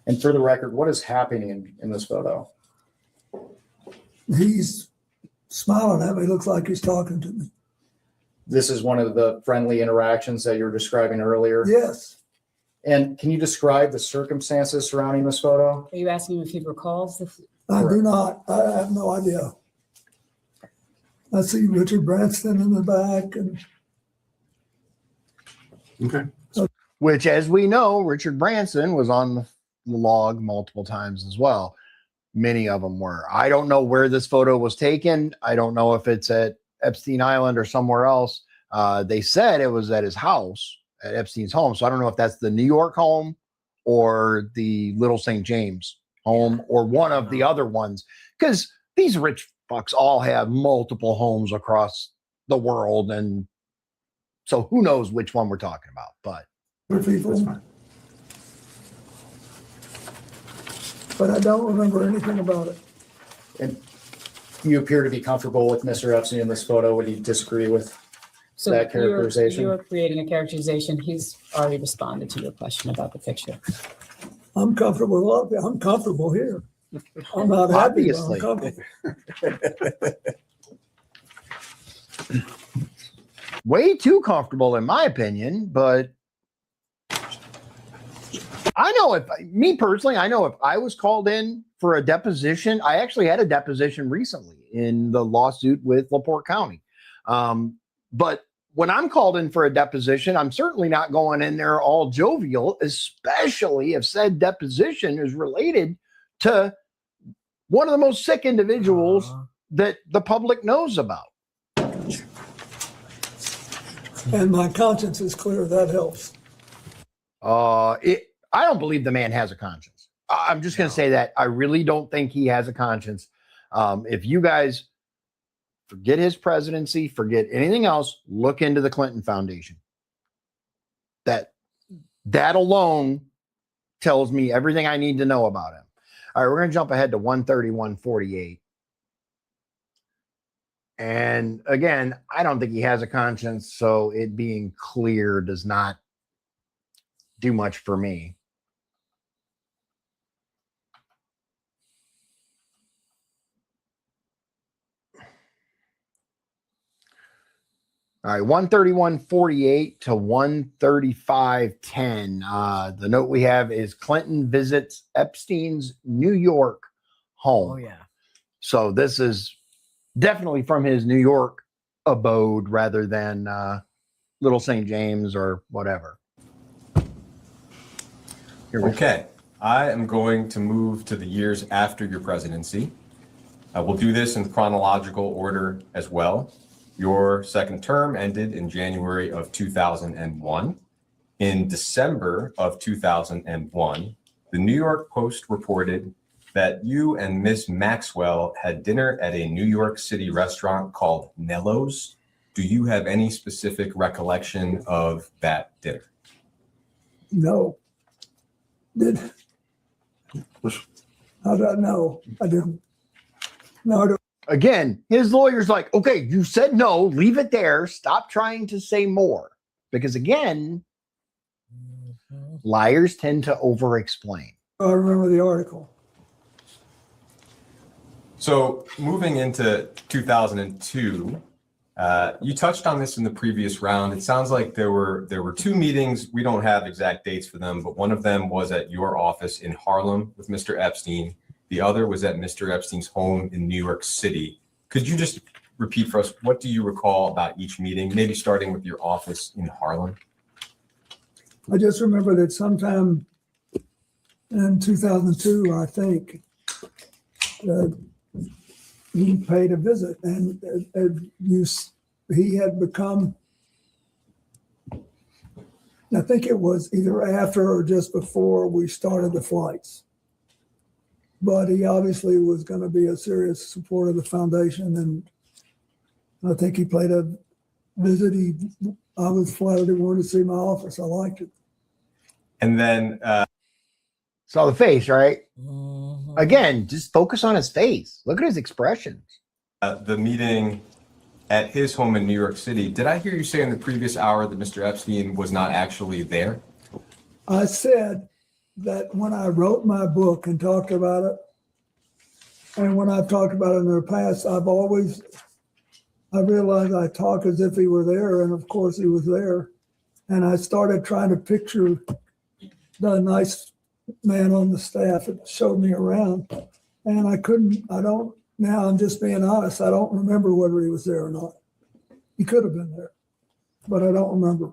And for the record, what is happening in this photo? He's smiling at me. Looks like he's talking to me. this is one of the friendly interactions that you were describing earlier. Yes, And can you describe the circumstances surrounding this photo? Are you asking if he recalls the? I do not. I have no idea. I see Richard Branson in the back and Okay. Which, as we know, Richard Branson was on the log multiple times as well. Many of them were. I don't know where this photo was taken. I don't know if it's at Epstein Island or somewhere else. They said it was at his house, at Epstein's home. So I don't know if that's the New York home or the Little St. James home or one of the other ones. Because these rich fucks all have multiple homes across the world. And so who knows which one we're talking about. But other people. But I don't remember anything about it. And you appear to be comfortable with Mr. Epstein in this photo. Would you disagree with So that characterization? You're creating a characterization. He's already responded to your question about the picture. I'm comfortable. I'm comfortable here. I'm not happy, but I'm Obviously. comfortable. way too comfortable in my opinion, but I know if me personally, I know if I was called in for a deposition, I actually had a deposition recently in the lawsuit with LaPorte County. But when I'm called in for a deposition, I'm certainly not going in there all jovial, especially if said deposition is related to one of the most sick individuals that the public knows about. And my conscience is clear. That helps. I don't believe the man has a conscience. I'm just going to say that. I really don't think he has a conscience. If you guys forget his presidency, forget anything else, look into the Clinton Foundation. That alone tells me everything I need to know about him. All right, we're going to jump ahead to 131:48. And again, I don't think he has a conscience, so it being clear does not do much for me. All right, 131:48 to 135:10. The note we have is Clinton visits Epstein's New York home. Oh yeah. So this is definitely from his New York abode rather than Little St. James or whatever. Here we go. Okay, I am going to move to the years after your presidency. We'll do this in chronological order as well. Your second term ended in January of 2001. In December of 2001, the New York Post reported that you and Miss Maxwell had dinner at a New York City restaurant called Nello's. Do you have any specific recollection of that dinner? No. How did I know? I didn't. No, I don't. Again, his lawyer's like, okay, you said no, leave it there. Stop trying to say more. Because again, liars tend to over-explain. I remember the article. So moving into 2002, you touched on this in the previous round. It sounds like there were two meetings. We don't have exact dates for them, but one of them was at your office in Harlem with Mr. Epstein. The other was at Mr. Epstein's home in New York City. Could you just repeat for us, what do you recall about each meeting, maybe starting with your office in Harlem? I just remember that sometime in 2002, I think, he paid a visit, and he had become, I think it was either after or just before we started the flights. But he obviously was going to be a serious supporter of the foundation, and I think he paid a visit. I was flattered he wanted to see my office. I liked it. And then Saw the face, right? Mhm. Again, just focus on his face. Look at his expressions. the meeting at his home in New York City, did I hear you say in the previous hour that Mr. Epstein was not actually there? I said that when I wrote my book and talked about it, and when I've talked about it in the past, I've always I realized I talked as if he were there, and of course he was there. And I started trying to picture the nice man on the staff that showed me around. And now I'm just being honest, I don't remember whether he was there or not. He could have been there, but I don't remember.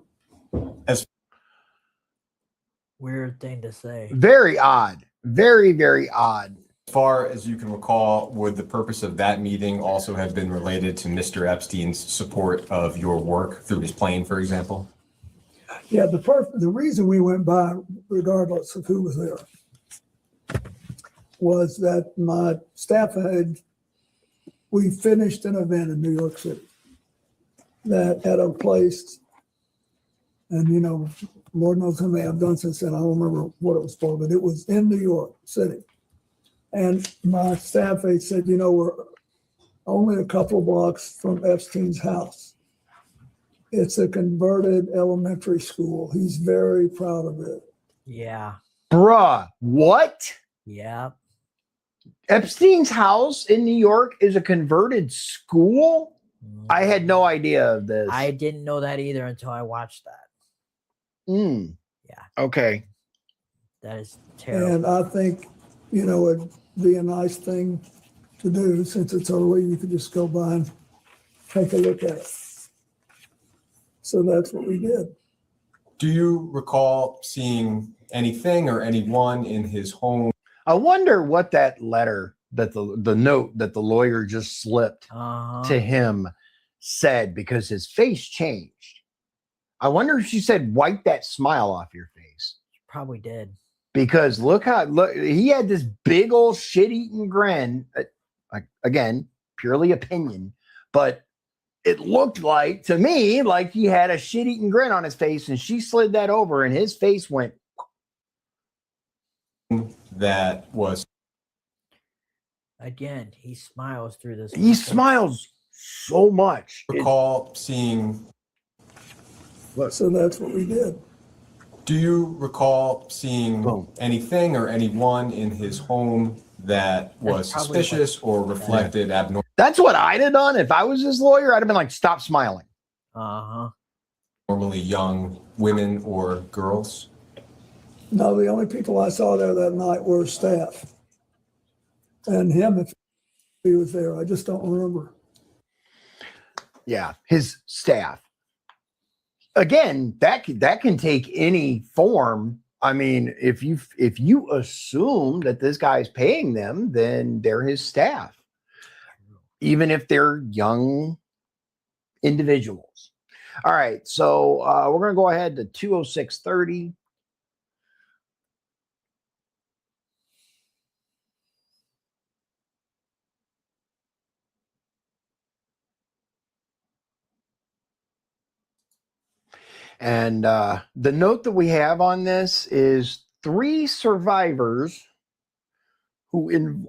Weird thing to say. Very odd. Very, very odd. As far as you can recall, would the purpose of that meeting also have been related to Mr. Epstein's support of your work through his plane, for example? Yeah, the reason we went by, regardless of who was there, was that my staff we finished an event in New York City that at a place, and Lord knows how many I've done since then. I don't remember what it was for, but it was in New York City. And my staff aide said, we're only a couple of blocks from Epstein's house. It's a converted elementary school. He's very proud of it. Yeah. Bruh, what? Yeah. Epstein's house in New York is a converted school? I had no idea of this. I didn't know that either until I watched that. Yeah. Okay. That is terrible. And I think, it'd be a nice thing to do since it's early. You could just go by and take a look at it. So that's what we did. Do you recall seeing anything or anyone in his home? I wonder what that letter that the note that the lawyer just slipped to him said, because his face changed. I wonder if she said, wipe that smile off your face. Probably did. Because look, he had this big old shit-eating grin. Again, purely opinion, but it looked like to me like he had a shit-eating grin on his face, and she slid that over, and his face went. That was. Again, he smiles through this. He smiles so much. Recall seeing. So that's what we did. Do you recall seeing anything or anyone in his home that was suspicious or reflected abnormal? That's what I'd have done if I was his lawyer. I'd have been like, stop smiling. Normally young women or girls? No, the only people I saw there that night were staff. And him, if he was there, I just don't remember. Yeah, his staff. Again, that can take any form. I mean, if you assume that this guy's paying them, then they're his staff, even if they're young individuals. All right, so we're going to go ahead to 20630. And the note that we have on this is 3 survivors who involve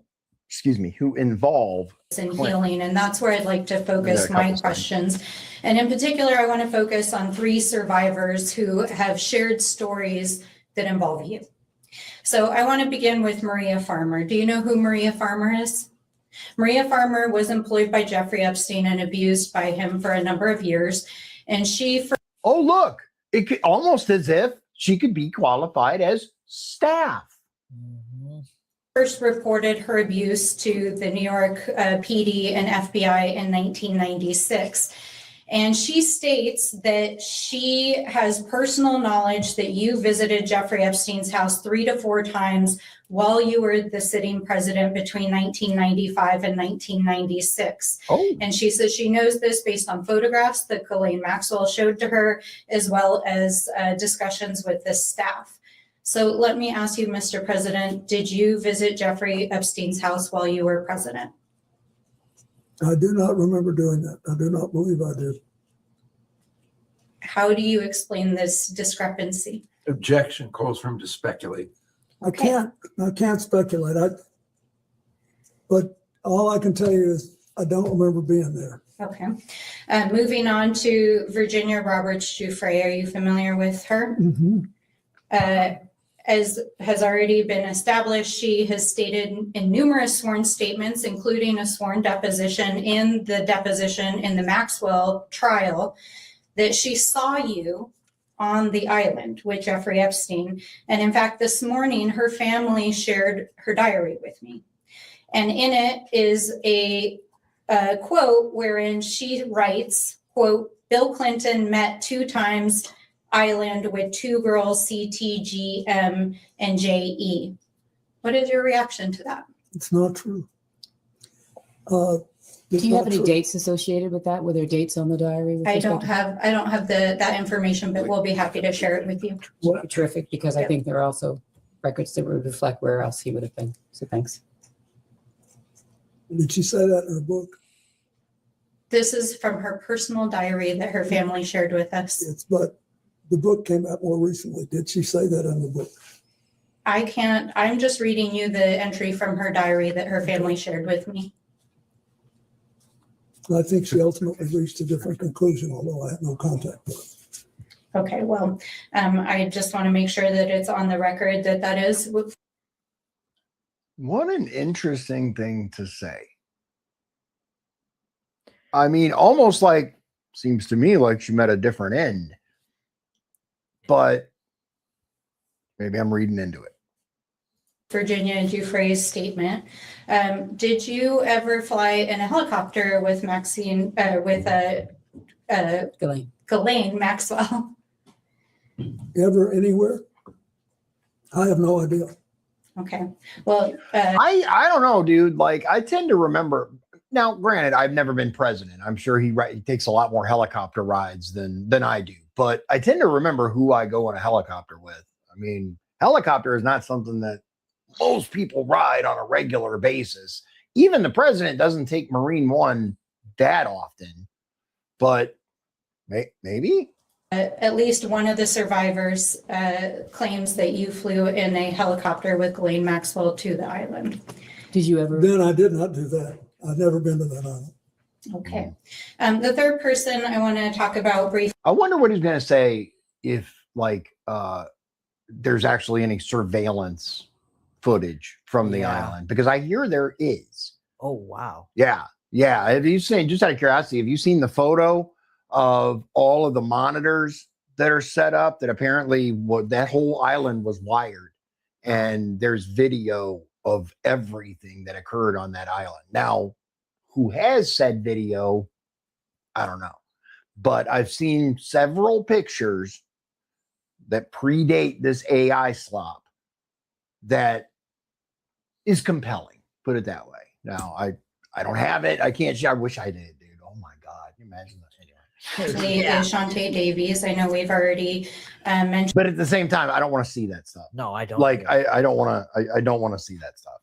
in healing, and that's where I'd like to focus my questions. And in particular, I want to focus on 3 survivors who have shared stories that involve you. So I want to begin with Maria Farmer. Do you know who Maria Farmer is? Maria Farmer was employed by Jeffrey Epstein and abused by him for a number of years. And oh, look, it could almost as if she could be qualified as staff. First reported her abuse to the New York PD and FBI in 1996. And she states that she has personal knowledge that you visited Jeffrey Epstein's house 3 to 4 times while you were the sitting president between 1995 and 1996. Oh. And she says she knows this based on photographs that Ghislaine Maxwell showed to her, as well as discussions with the staff. So let me ask you, Mr. President, did you visit Jeffrey Epstein's house while you were president? I do not remember doing that. I do not believe I did. How do you explain this discrepancy? Objection, calls for him to speculate. I can't speculate. But all I can tell you is I don't remember being there. Okay. Moving on to Virginia Roberts Giuffre. Are you familiar with her? Mm-hmm. as has already been established, she has stated in numerous sworn statements, including a sworn deposition in the Maxwell trial, that she saw you on the island with Jeffrey Epstein. And in fact, this morning, her family shared her diary with me. And in it is a quote wherein she writes, quote, Bill Clinton met 2 times island with 2 girls, CTGM and JE. What is your reaction to that? It's not true. Do you have any dates associated with that? Were there dates on the diary? with I respect don't have that information, but we'll be happy to share it with you. to- Terrific, because I Yep. think there are also records that would reflect where else he would have been. So thanks. Did she say that in her book? This is from her personal diary that her family shared with us. But the book came out more recently. Did she say that in the book? I'm just reading you the entry from her diary that her family shared with me. I think she ultimately reached a different conclusion, although I have no contact with her. Okay, well, I just want to make sure that it's on the record that is. What an interesting thing to say. I mean, almost like, seems to me like she met a different end, but maybe I'm reading into it. Virginia Dufresne's statement. Did you ever fly in a helicopter with Ghislaine Maxwell? Ever, anywhere? I have no idea. Okay, well, I don't know, dude. Like, I tend to remember. Now, granted, I've never been president. I'm sure he takes a lot more helicopter rides than I do. But I tend to remember who I go on a helicopter with. I mean, helicopter is not something that most people ride on a regular basis. Even the president doesn't take Marine One that often. But maybe. At least one of the survivors claims that you flew in a helicopter with Ghislaine Maxwell to the island. Did you ever? Then I did not do that. I've never been to that island. Okay. The third person I want to talk about briefly. I wonder what he's going to say if, like, there's actually any surveillance footage from the island, because I hear there is. Oh, wow. Yeah. Have you seen, just out of curiosity, have you seen the photo of all of the monitors that are set up that apparently that whole island was wired, and there's video of everything that occurred on that island. Now, who has said video, I don't know, but I've seen several pictures that predate this AI slop that is compelling, put it that way. Now, I don't have it. I can't. I wish I did, dude. Oh my God. Can you imagine that? Anyway. Is Shantae Davies. I know we've already mentioned. But at the same time, I don't want to see that stuff. No, I don't. Like, I don't want to. I don't want to see that stuff.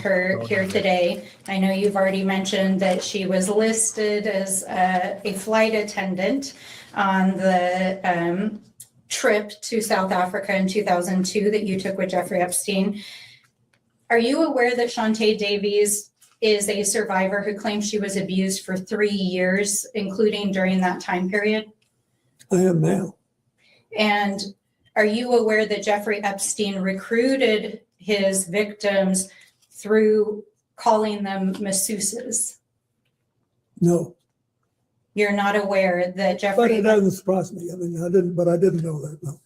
Her here today. I know you've already mentioned that she was listed as a flight attendant on the trip to South Africa in 2002 that you took with Jeffrey Epstein. Are you aware that Shantae Davies is a survivor who claims she was abused for 3 years, including during that time period? I am now. And are you aware that Jeffrey Epstein recruited his victims through calling them masseuses? No. You're not aware that But Jeffrey... it doesn't surprise me. I mean, I didn't know that. No.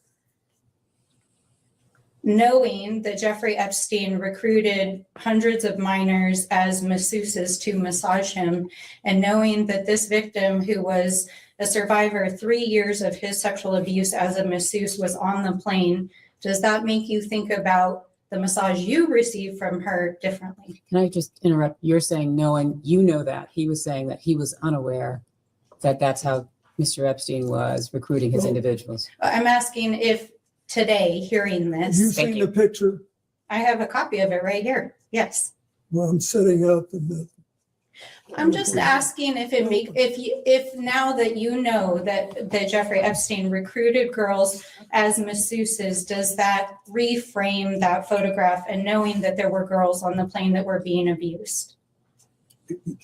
Knowing that Jeffrey Epstein recruited hundreds of minors as masseuses to massage him, and knowing that this victim, who was a survivor 3 years of his sexual abuse as a masseuse, was on the plane, does that make you think about the massage you received from her differently? Can I just interrupt? You're saying knowing, you know that. He was saying that he was unaware that that's how Mr. Epstein was recruiting his individuals. I'm asking if today, hearing this... You've seen the picture? I have a copy of it right here. Yes. Well, I'm sitting up and I'm just asking if now that you know that Jeffrey Epstein recruited girls as masseuses, does that reframe that photograph, and knowing that there were girls on the plane that were being abused?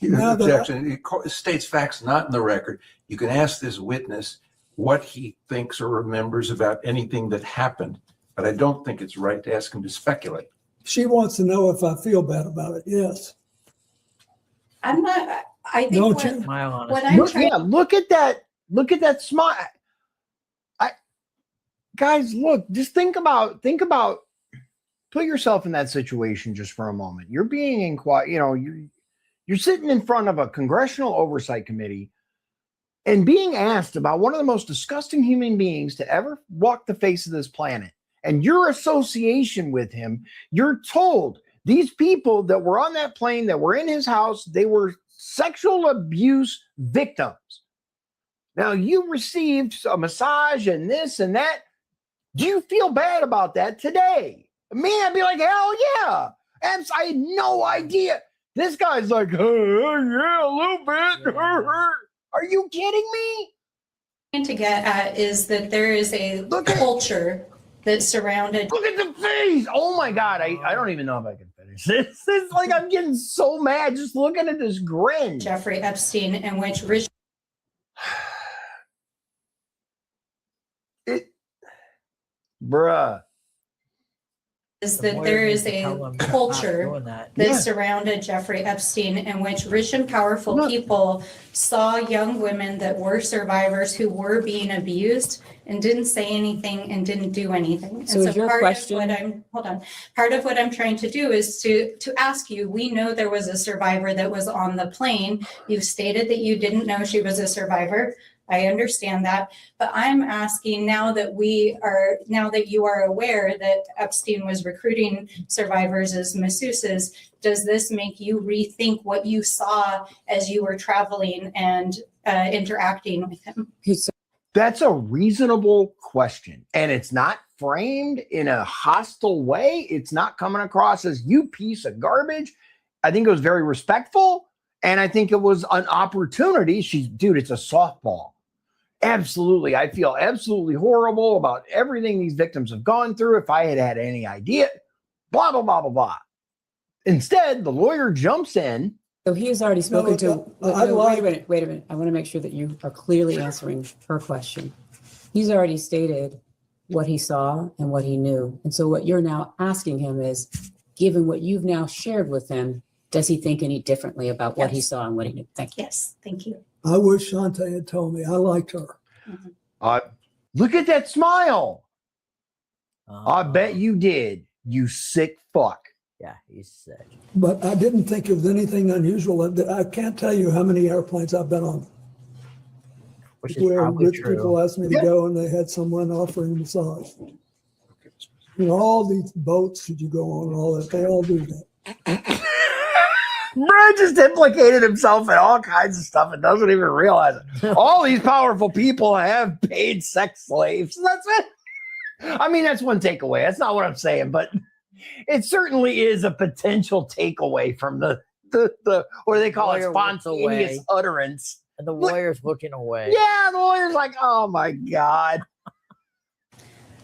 Objection. It states facts not in the record. You can ask this witness what he thinks or remembers about anything that happened. but I don't think it's right to ask him to speculate. She wants to know if I feel bad about it. Yes. I'm not, I think Don't what, you? Smile on what it. I'm Look, trying, yeah, look at that. Look at that smile. Guys, look, just think about, put yourself in that situation just for a moment. You're being inquired, you're sitting in front of a congressional oversight committee and being asked about one of the most disgusting human beings to ever walk the face of this planet. And your association with him, you're told these people that were on that plane, that were in his house, they were sexual abuse victims. Now, you received a massage and this and that. Do you feel bad about that today? Me, I'd be like, hell yeah. I had no idea. This guy's like, yeah, a little bit. Yeah. Are you kidding me? trying to get at is that there is a Look at- culture that surrounded Look at the face. Oh my God. I don't even know if I can finish this. It's like I'm getting so mad just looking at this grin. Jeffrey Epstein, in which Rich Bruh. is The that lawyer there needs is to a tell him not culture doing that. that Yeah. surrounded Jeffrey Epstein, in which rich and powerful Look. people saw young women that were survivors who were being abused and didn't say anything and didn't do anything. So And is your part question- of what I'm, hold on, part of what I'm trying to do is to ask you, we know there was a survivor that was on the plane. You've stated that you didn't know she was a survivor. I understand that, but I'm asking now that you are aware that Epstein was recruiting survivors as masseuses, does this make you rethink what you saw as you were traveling and interacting with him? So That's a reasonable question. And it's not framed in a hostile way. It's not coming across as you piece of garbage. I think it was very respectful. And I think it was an opportunity. Dude, it's a softball. Absolutely. I feel absolutely horrible about everything these victims have gone through. If I had had any idea, blah, blah, blah, blah, blah. Instead, the lawyer jumps in. So he has already spoken to, I'd no, like- wait a minute. I want to make sure that you are clearly answering her question. He's already stated what he saw and what he knew. And so what you're now asking him is, given what you've now shared with him, does he think any differently about what he Yes. saw and what he knew? Thank you. Yes, thank you. I wish Shante had told me. I liked her. Look at that smile. I Uh, bet you did, you sick fuck. Yeah, he's sick. But I didn't think it was anything unusual. I can't tell you how many airplanes I've been on Which is where probably rich people true. asked me to go and they had someone offering massage. All these boats that you go on and all that, they all do that. Brad just implicated himself in all kinds of stuff and doesn't even realize it. All these powerful people have paid sex slaves. That's it. I mean, that's one takeaway. That's not what I'm saying, but it certainly is a potential takeaway from the what do they call it? Lawyer walks Spontaneous away. utterance. And the Look- lawyer's looking away. Yeah, the lawyer's like, oh my God.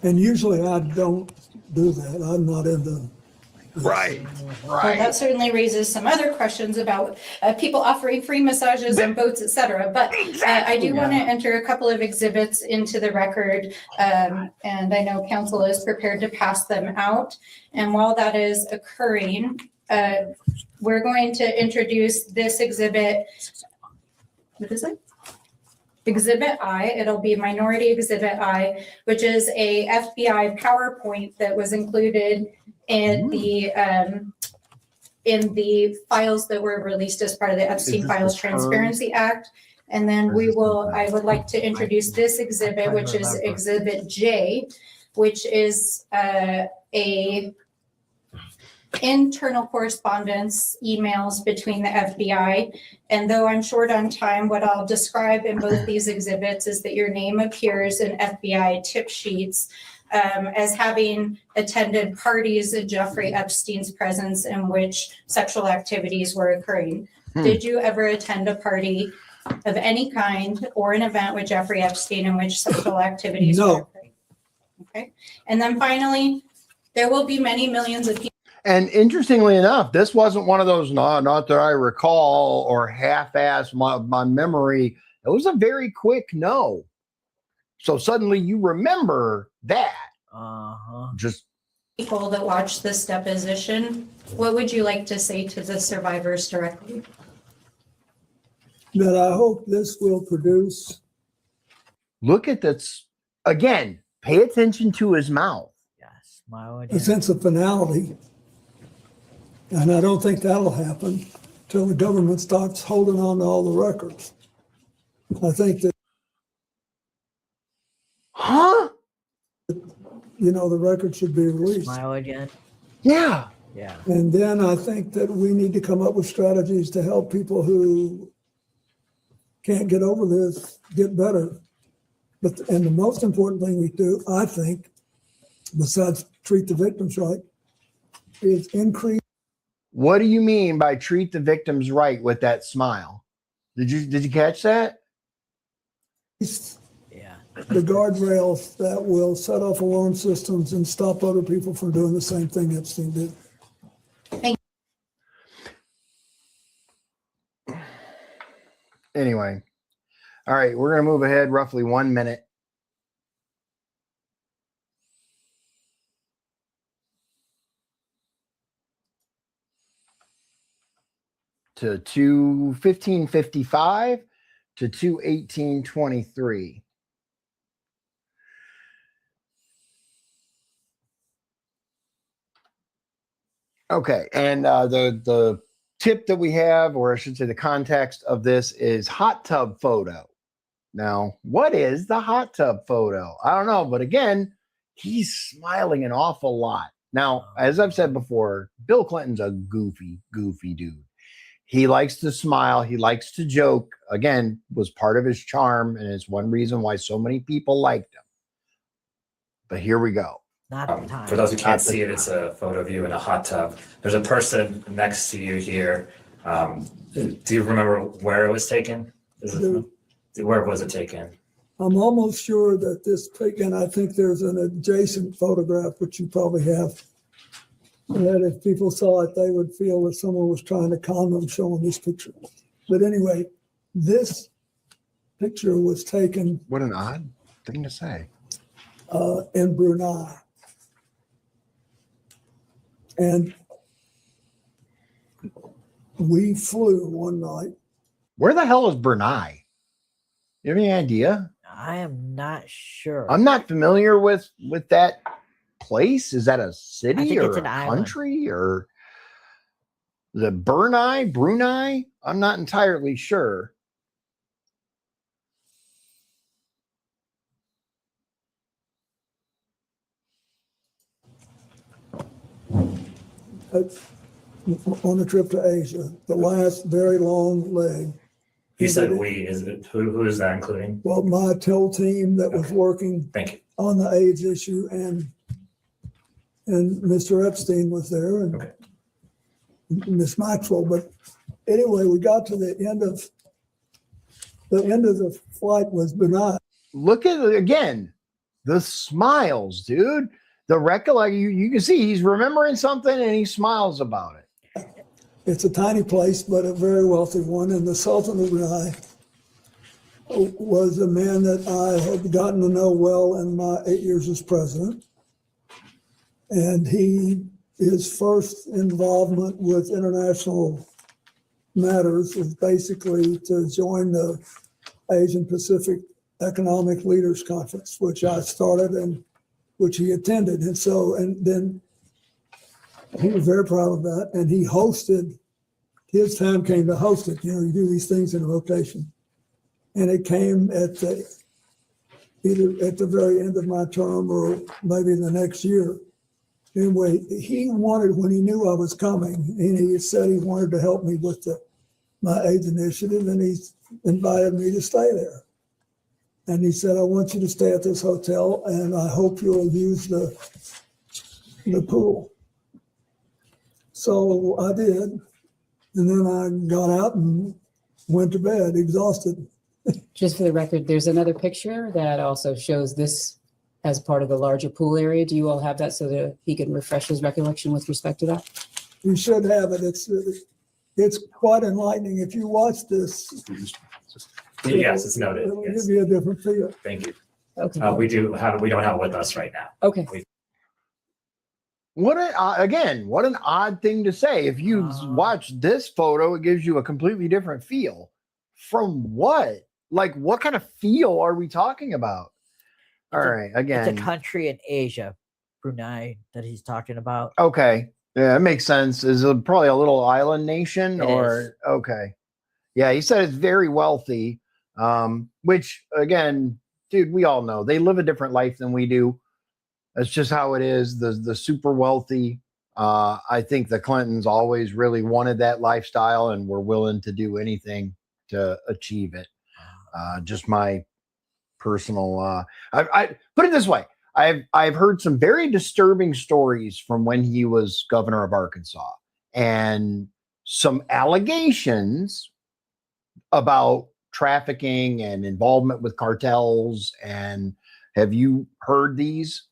And usually I don't do that. I'm not into. Right. Well, Right. that certainly raises some other questions about people offering free massages and boats, et cetera. But I do want to enter a couple of exhibits into the record, and I know council is prepared to pass them out. And while that is occurring, we're going to introduce this exhibit. What is it? Exhibit I, it'll be Minority Exhibit I, which is a FBI PowerPoint that was included in the files that were released as part of the Epstein this Files the Transparency Act. And then I would like to introduce this exhibit, which is Exhibit J, which is a internal correspondence emails between the FBI. And though I'm short on time, what I'll describe in both these exhibits is that your name appears in FBI tip sheets as having attended parties in Jeffrey Epstein's presence in which sexual activities were occurring. Did you ever attend a party of any kind or an event with Jeffrey Epstein in which sexual activities No. were occurring? Okay. And then finally, there will be many millions of people. And interestingly enough, this wasn't one of those, no, not that I recall or half-ass my memory. It was a very quick no. So suddenly you remember that. Just People that watch this deposition, what would you like to say to the survivors directly? That I hope this will produce. look at this again. Pay attention to his mouth. Yeah, smile A again. sense of finality. And I don't think that'll happen till the government starts holding on to all the records. I think that, Huh? the record should be released. Smile again. Yeah. Yeah. And then I think that we need to come up with strategies to help people who can't get over this get better. And the most important thing we do, I think, besides treat the victims right, is increase. What do you mean by treat the victims right with that smile? Did you catch that? Yeah. The guardrails that will set off alarm systems and stop other people from doing the same thing Epstein did. Anyway. All right, we're going to move ahead roughly 1 minute. To 2:15:55 to 2:18:23. Okay, and the tip that we have, or I should say the context of this, is hot tub photo. Now, what is the hot tub photo? I don't know, but again, he's smiling an awful lot. Now, as I've said before, Bill Clinton's a goofy dude. He likes to smile. He likes to joke. Again, was part of his charm, and it's one reason why so many people liked him. But here we go. Not the time. For those who can't see it, it's a photo of you in a hot tub. There's a person next to you here. Do you remember where it was taken? Where was it taken? I'm almost sure that this pic, and I think there's an adjacent photograph, which you probably have, that if people saw it, they would feel that someone was trying to con them showing this picture. But anyway, this picture was taken What an odd thing to say. in Brunei. And we flew one night. Where the hell is Brunei? You have any idea? I am not sure. I'm not familiar with that place. Is that a city think or it's a an island. country or the Brunei? I'm not entirely sure. On a trip to Asia, the last very long leg. You said we. Is it who is that including? Well, my TIL team that was working Thank you. on the AIDS issue, and Mr. Epstein was there, and Okay. Miss Maxwell. But anyway, we got to the end of the flight was Brunei. Look at it again. The smiles, dude. The recollection, you can see he's remembering something and he smiles about it. It's a tiny place, but a very wealthy one. And the Sultan of Brunei was a man that I had gotten to know well in my 8 years as president. And his first involvement with international matters was basically to join the Asian Pacific Economic Leaders Conference, which I started and which he attended. And then he was very proud of that. And he hosted, his time came to host it. You do these things in a rotation. And it came either at the very end of my term or maybe the next year. Anyway, he wanted, when he knew I was coming, and he said he wanted to help me with my AIDS initiative, and he invited me to stay there. And he said, I want you to stay at this hotel, and I hope you'll use the pool. So I did. And then I got out and went to bed, exhausted. Just for the record, there's another picture that also shows this as part of the larger pool area. Do you all have that so that he can refresh his recollection with respect to that? You should have it. It's quite enlightening. If you watch this, Yes, it's noted. it'll Yes. give you a different feel. Thank you. Okay. We don't have it with us right now. Okay. What an odd thing to say. If you watch this photo, it gives you a completely different feel. From what? Like, what kind of feel are we talking about? All right, again, It's a country in Asia, Brunei, that he's talking about. okay, yeah, it makes sense. Is it probably a little island nation, It or is. okay? Yeah, he said it's very wealthy. Which again, dude, we all know they live a different life than we do. That's just how it is. The super wealthy. I think the Clintons always really wanted that lifestyle and were willing to do anything to achieve it. Just my personal. I put it this way. I've heard some very disturbing stories from when he was governor of Arkansas, and some allegations about trafficking and involvement with cartels. And have you heard these?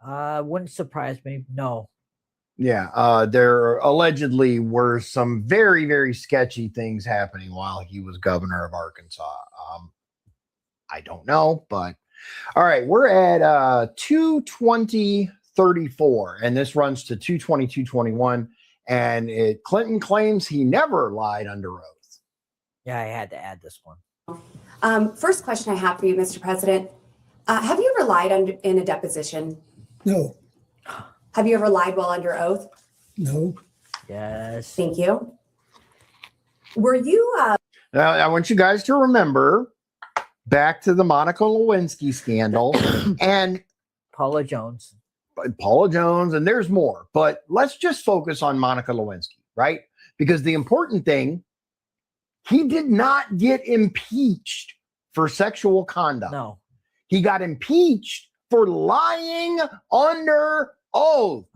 Wouldn't surprise me. No. Yeah, there allegedly were some very, very sketchy things happening while he was governor of Arkansas. I don't know, but all right, we're at 220:34, and this runs to 222:21. And Clinton claims he never lied under oath. Yeah, I had to add this one. First question I have for you, Mr. President. Have you ever lied in a deposition? No, Have you ever lied while under oath? no. Yes. Thank you. Were you Now, I want you guys to remember back to the Monica Lewinsky scandal and Paula Jones. and there's more, but let's just focus on Monica Lewinsky, right? Because the important thing, he did not get impeached for sexual conduct. No. He got impeached for lying under oath.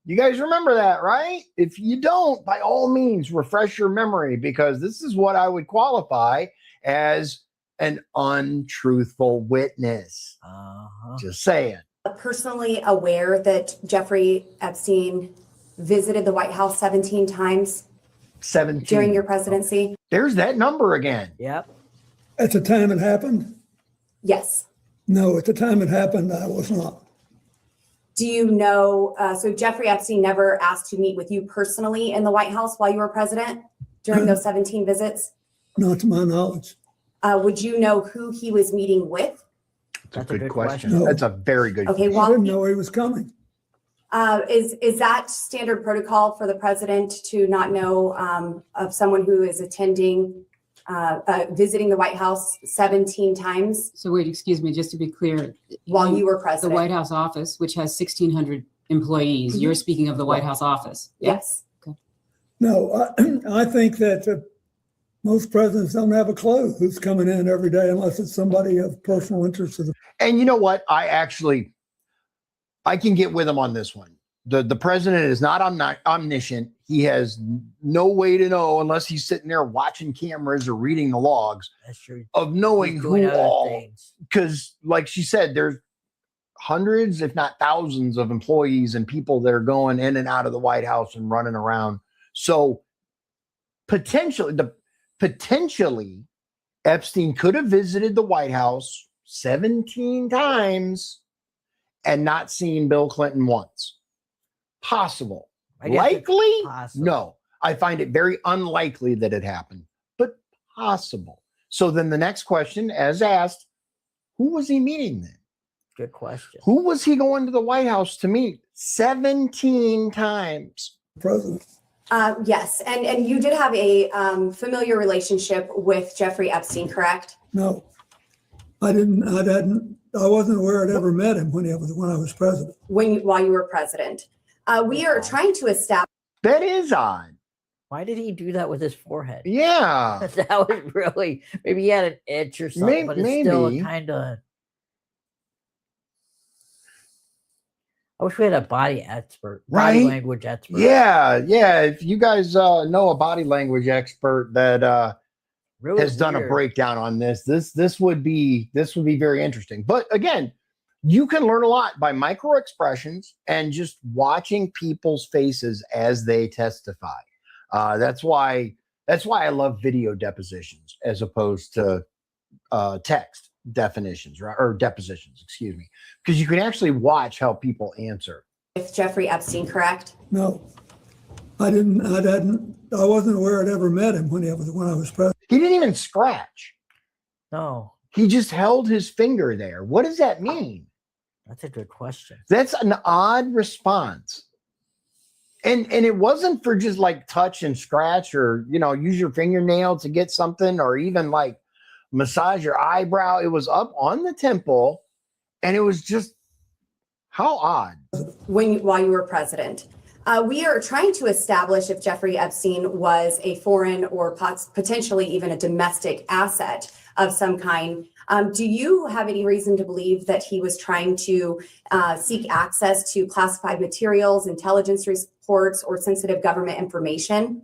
You guys remember that, right? If you don't, by all means, refresh your memory, because this is what I would qualify as an untruthful witness. Just saying. personally aware that Jeffrey Epstein visited the White House 17 times 17 during your presidency? There's that number again. Yep. At the time it happened? Yes. No, at the time it happened, I was not. Do you know, so Jeffrey Epstein never asked to meet with you personally in the White House while you were president during those 17 visits? Not to my knowledge. Would you know who he was meeting with? That's a good question. No. That's a very good Okay, question. I didn't know he was coming. Is that standard protocol for the president to not know of someone who is attending, visiting the White House 17 times So wait, excuse me, just to be clear. while you were The president? White House office, which has 1,600 employees, you're speaking of the White House office? Yeah? Yes. No, I think that most presidents don't have a clue who's coming in every day unless it's somebody of personal interest to the. And you know what? I can get with him on this one. The president is not omniscient. He has no way to know, unless he's sitting there watching cameras or reading the logs, That's true. of knowing He's doing who other all. things. Because, like she said, there's hundreds, if not thousands, of employees and people that are going in and out of the White House and running around. So potentially, Epstein could have visited the White House 17 times and not seen Bill Clinton once. Possible. I guess it's Likely? possible. No. I find it very unlikely that it happened, but possible. So then the next question, as asked, who was he meeting then? Good question. Who was he going to the White House to meet 17 times? President. Yes, and you did have a familiar relationship with Jeffrey Epstein, correct? No, I wasn't aware I'd ever met him when I was president. While you were president. We are trying to establish. That is odd. Why did he do that with his forehead? Yeah. That was really, maybe he had an itch or something, but it's still Maybe. kind of. I wish we had a body expert, body Right? language expert. Yeah. If you guys know a body language expert that Really has done a weird. breakdown on this would be very interesting. But again, you can learn a lot by micro expressions and just watching people's faces as they testify. That's why I love video depositions as opposed to text definitions, right? Or depositions, excuse me, because you can actually watch how people answer. with Jeffrey Epstein, correct? No, I wasn't aware I'd ever met him when I was president. He didn't even scratch. No, He just held his finger there. What does that mean? that's a good question. That's an odd response. And it wasn't for just like touch and scratch or, use your fingernail to get something or even like massage your eyebrow. It was up on the temple and it was just how odd. While you were president. We are trying to establish if Jeffrey Epstein was a foreign or potentially even a domestic asset of some kind. Do you have any reason to believe that he was trying to seek access to classified materials, intelligence reports, or sensitive government information?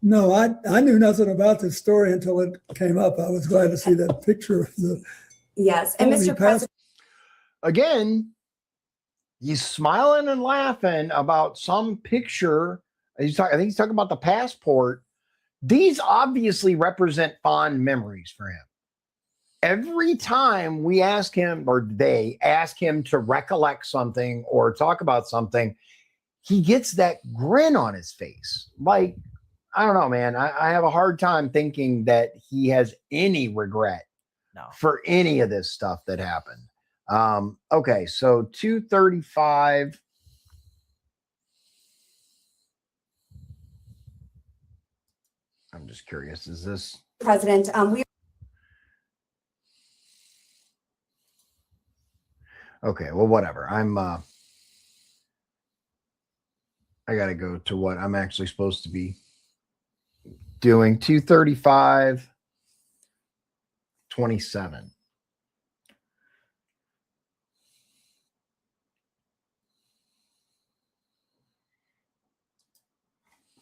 No, I knew nothing about this story until it came up. I was glad to see that picture of the. Yes, and Mr. President. Again, he's smiling and laughing about some picture. I think he's talking about the passport. These obviously represent fond memories for him. Every time we ask him, or they ask him to recollect something or talk about something, he gets that grin on his face. Like, I don't know, man. I have a hard time thinking that he has any regret for any of this stuff that happened. Okay, so 235. I'm just curious, is this President, okay, well, whatever. I gotta go to what I'm actually supposed to be doing. 235:27.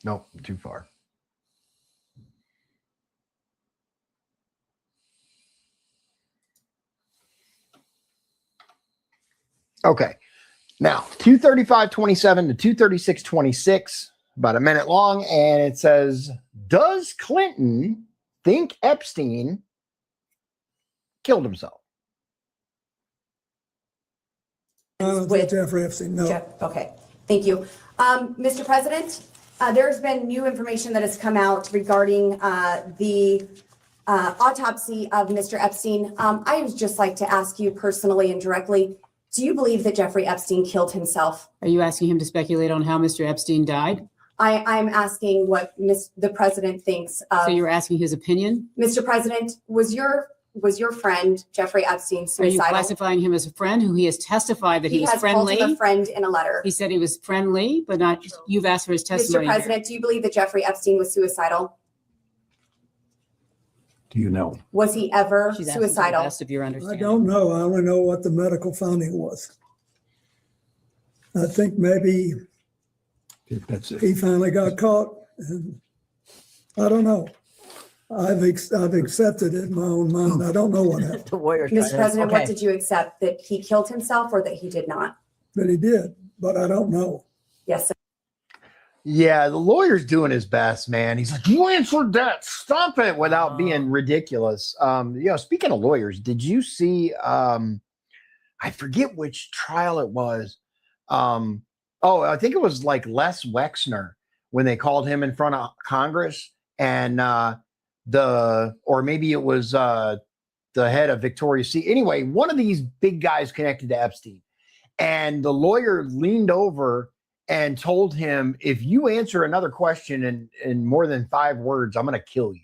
Nope, too far. Okay. Now, 235:27 to 236:26, about a minute long, and it says, does Clinton think Epstein killed himself? with Jeffrey Epstein, no. Okay, thank you. Mr. President, there's been new information that has come out regarding the autopsy of Mr. Epstein. I would just like to ask you personally and directly, do you believe that Jeffrey Epstein killed himself? Are you asking him to speculate on how Mr. Epstein died? I'm asking what the president thinks of. So you're asking his opinion? Mr. President, was your friend Jeffrey Epstein Are suicidal? you classifying him as a friend who he has testified that he was has friendly? called him a friend in a letter. He said he was friendly, but not, you've asked for his testimony. Mr. President, do you believe that Jeffrey Epstein was suicidal? Do you know? Was he ever She's asking for the suicidal? best of your I understanding. don't know. I only know what the medical finding was. I think maybe That's it. he finally got caught, and I don't know. I've accepted it in my own mind. I don't know what happened, The warrior's Mr. President, what okay. did you accept? That he killed himself or that he did not? but he did, but I don't know. Yes, sir. Yeah, the lawyer's doing his best, man. He's like, you answered that. Stop it, without being ridiculous. Speaking of lawyers, did you see I forget which trial it was. I think it was like Les Wexner when they called him in front of Congress, and or maybe it was the head of Victoria's Secret. Anyway, one of these big guys connected to Epstein, and the lawyer leaned over and told him, if you answer another question in more than 5 words, I'm going to kill you.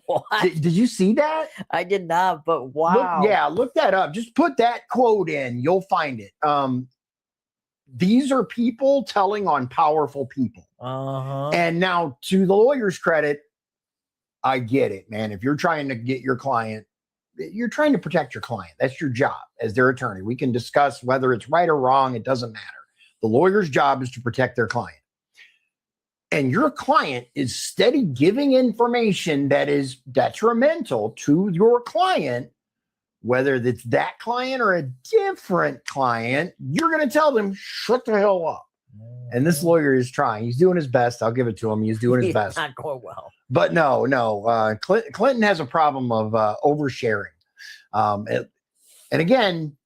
What? Did you see that? I did not, but wow. Look that up. Just put that quote in. You'll find it. These are people telling on powerful people. Uh-huh. And now, to the lawyer's credit, I get it, man. If you're trying to get your client, you're trying to protect your client. That's your job as their attorney. We can discuss whether it's right or wrong. It doesn't matter. The lawyer's job is to protect their client. And your client is steady giving information that is detrimental to your client, whether it's that client or a different client. You're going to tell them, shut the hell up. And this lawyer is trying. He's doing his best. I'll give it to him. He's doing his best. Not going well. But no. Clinton has a problem of oversharing. And again,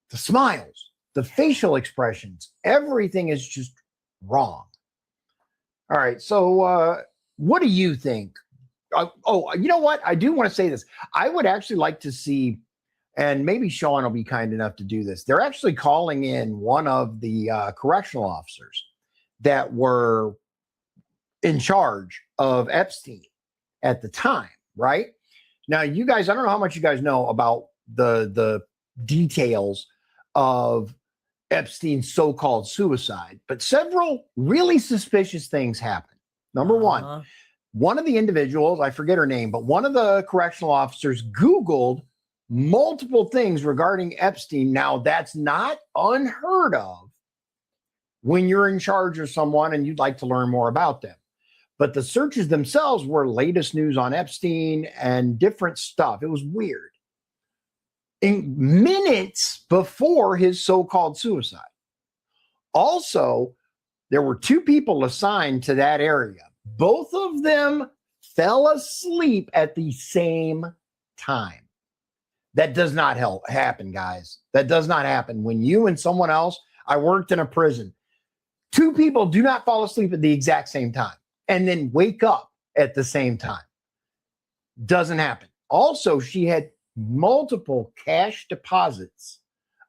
the smiles. the facial expressions, everything is just wrong. All right. So what do you think? You know what? I do want to say this. I would actually like to see, and maybe Shawn will be kind enough to do this. They're actually calling in one of the correctional officers that were in charge of Epstein at the time, right? Now, you guys, I don't know how much you guys know about the details of Epstein's so-called suicide, but several really suspicious things happened. Number one of the individuals, I forget her name, but one of the correctional officers Googled multiple things regarding Epstein. Now, that's not unheard of when you're in charge of someone and you'd like to learn more about them. But the searches themselves were latest news on Epstein and different stuff. It was weird. In minutes before his so-called suicide. Also, there were 2 people assigned to that area. Both of them fell asleep at the same time. That does not happen, guys. That does not happen. When you and someone else, I worked in a prison. 2 people do not fall asleep at the exact same time and then wake up at the same time. Doesn't happen. Also, she had multiple cash deposits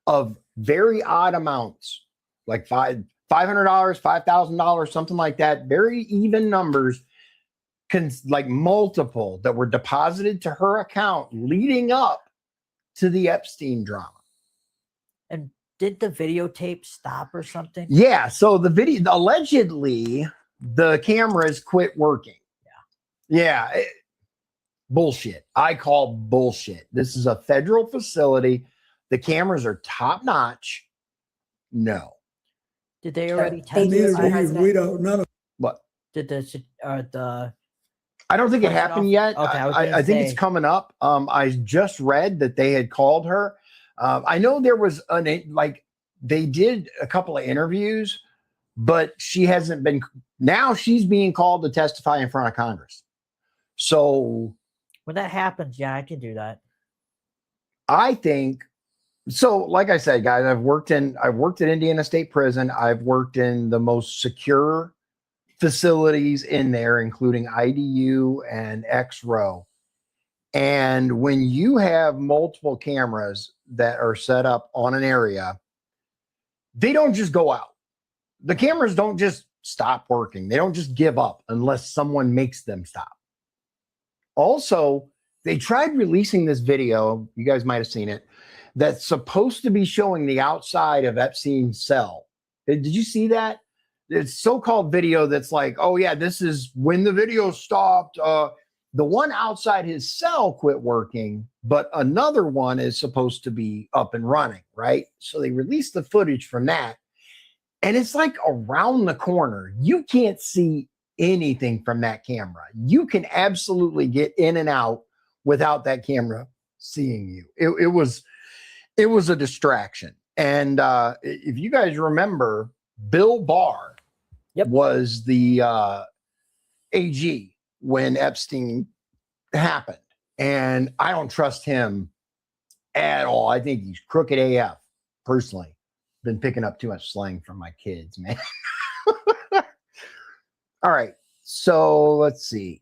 of very odd amounts, like $500, $5,000, something like that. Very even numbers, like multiple that were deposited to her account leading up to the Epstein drama. And did the videotape stop or something? Yeah. So the video, allegedly, the cameras quit working. Yeah. Bullshit. I call bullshit. This is a federal facility. The cameras are top notch. No. Did they already test Neither it? do you. We don't. None of. What? Did the I don't think it happened yet. Okay, I think it's coming up. I just read that they had called her. I know there was they did a couple of interviews, but she hasn't been. Now she's being called to testify in front of Congress. So when that happens, yeah, I can do that. I think so. Like I said, guys, I've worked at Indiana State Prison. I've worked in the most secure facilities in there, including IDU and X-Row. And when you have multiple cameras that are set up on an area, they don't just go out. The cameras don't just stop working. They don't just give up unless someone makes them stop. Also, they tried releasing this video, you guys might have seen it, that's supposed to be showing the outside of Epstein's cell. Did you see that? It's so-called video that's like, oh yeah, this is when the video stopped. The one outside his cell quit working, but another one is supposed to be up and running, right? So they released the footage from that. And it's like around the corner. You can't see anything from that camera. You can absolutely get in and out without that camera seeing you. It was a distraction. And if you guys remember, Bill Barr was the AG when Epstein happened. And I don't trust him at all. I think he's crooked AF, personally. Been picking up too much slang from my kids, man. All right. So let's see.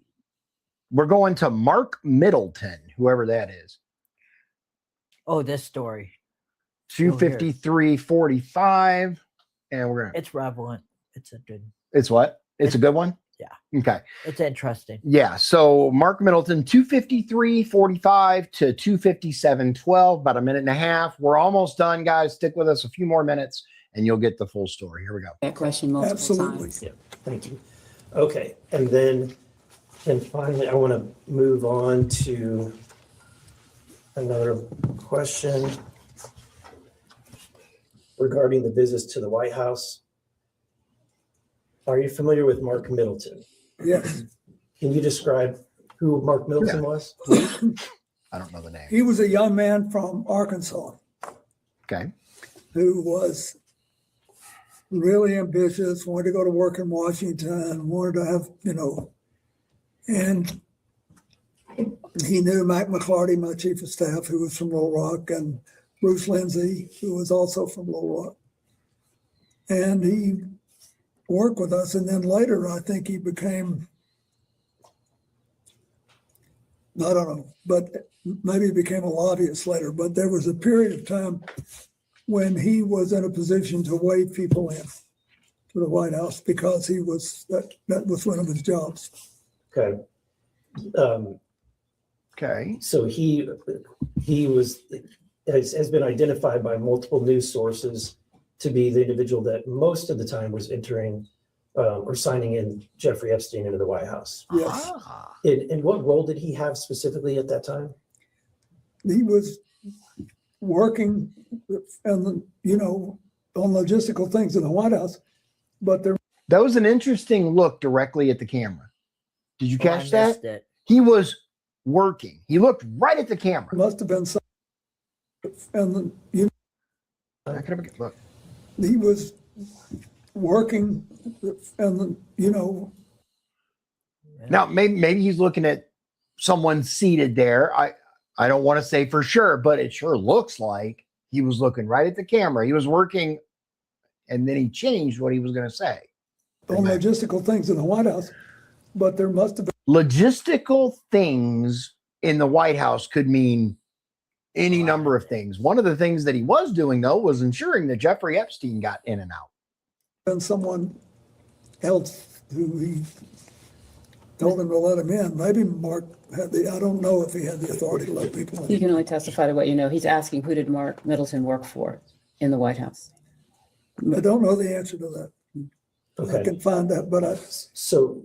We're going to Mark Middleton, whoever that is. Oh, this story. 253.45. And we're going to. It's relevant. It's a good. It's what? It's a good one? Yeah. Okay. It's interesting. Yeah. So Mark Middleton, 253.45 to 257.12, about a minute and a half. We're almost done, guys. Stick with us a few more minutes and you'll get the full story. Here we go. That question multiple Absolutely. times. Yeah, thank you. Okay, and then finally, I want to move on to another question regarding the visits to the White House. Are you familiar with Mark Middleton? Yes. Can you describe who Mark Middleton was? I don't know the name. He was a young man from Arkansas. Okay. Who was really ambitious, wanted to go to work in Washington, wanted to have, and he knew Mac McClarty, my chief of staff, who was from Little Rock, and Bruce Lindsay, who was also from Little Rock. And he worked with us. And then later, I think he became, I don't know, but maybe he became a lobbyist later. But there was a period of time when he was in a position to wave people in to the White House because he was, that was one of his jobs. Okay. Okay. So he was, has been identified by multiple news sources to be the individual that most of the time was entering or signing in Jeffrey Epstein into the White House. Yes. And what role did he have specifically at that time? He was working and, you know, on logistical things in the White House, but there. That was an interesting look directly at the camera. Did you catch I that? missed it. He was working. He looked right at the camera. Must have been some, and you I could have look. he was working and, you know. Now maybe he's looking at someone seated there. I don't want to say for sure, but it sure looks like he was looking right at the camera. He was working, and then he changed what he was going to say. On logistical things in the White House, but there must have been. Logistical things in the White House could mean any number of things. One of the things that he was doing, though, was ensuring that Jeffrey Epstein got in and out. And someone else who he told him to let him in. Maybe Mark had I don't know if he had the authority to let people in. You can only testify to what you know. He's asking, who did Mark Middleton work for in the White House? I don't know the answer to that. Okay. I can find that, but So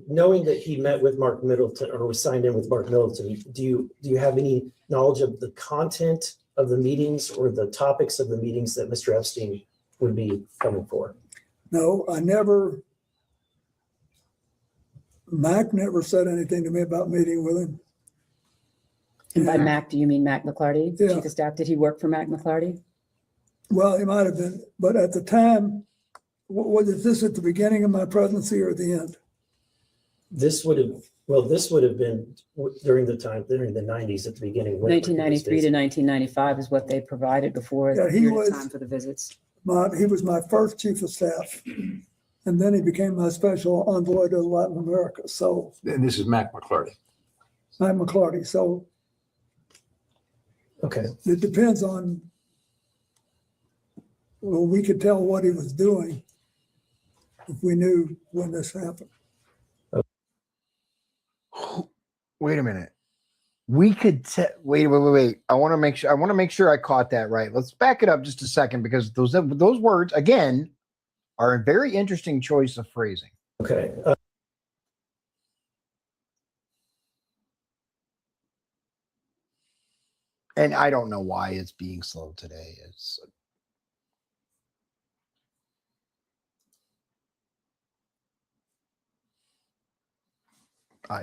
knowing that he met with Mark Middleton or was signed in with Mark Middleton, do you have any knowledge of the content of the meetings or the topics of the meetings that Mr. Epstein would be coming for? no, Mac never said anything to me about meeting with him. And by Mac, do you mean Mac McClarty? Yeah. Chief of Staff, did he work for Mac McClarty? Well, he might have been, but at the time, was this at the beginning of my presidency or at the end? This would have been during the 90s at the beginning. when- 1993 to 1995 is what they provided before Yeah, the he period was- of time for the visits. He was my first chief of staff, and then he became my special envoy to Latin America. So And this is Mac McClarty. I'm McClarty. So Okay. it depends on, well, we could tell what he was doing if we knew when this happened. Wait a minute. We could wait. I want to make sure I caught that right. Let's back it up just a second because those words again are a very interesting choice of phrasing. Okay. And I don't know why it's being slow today. It's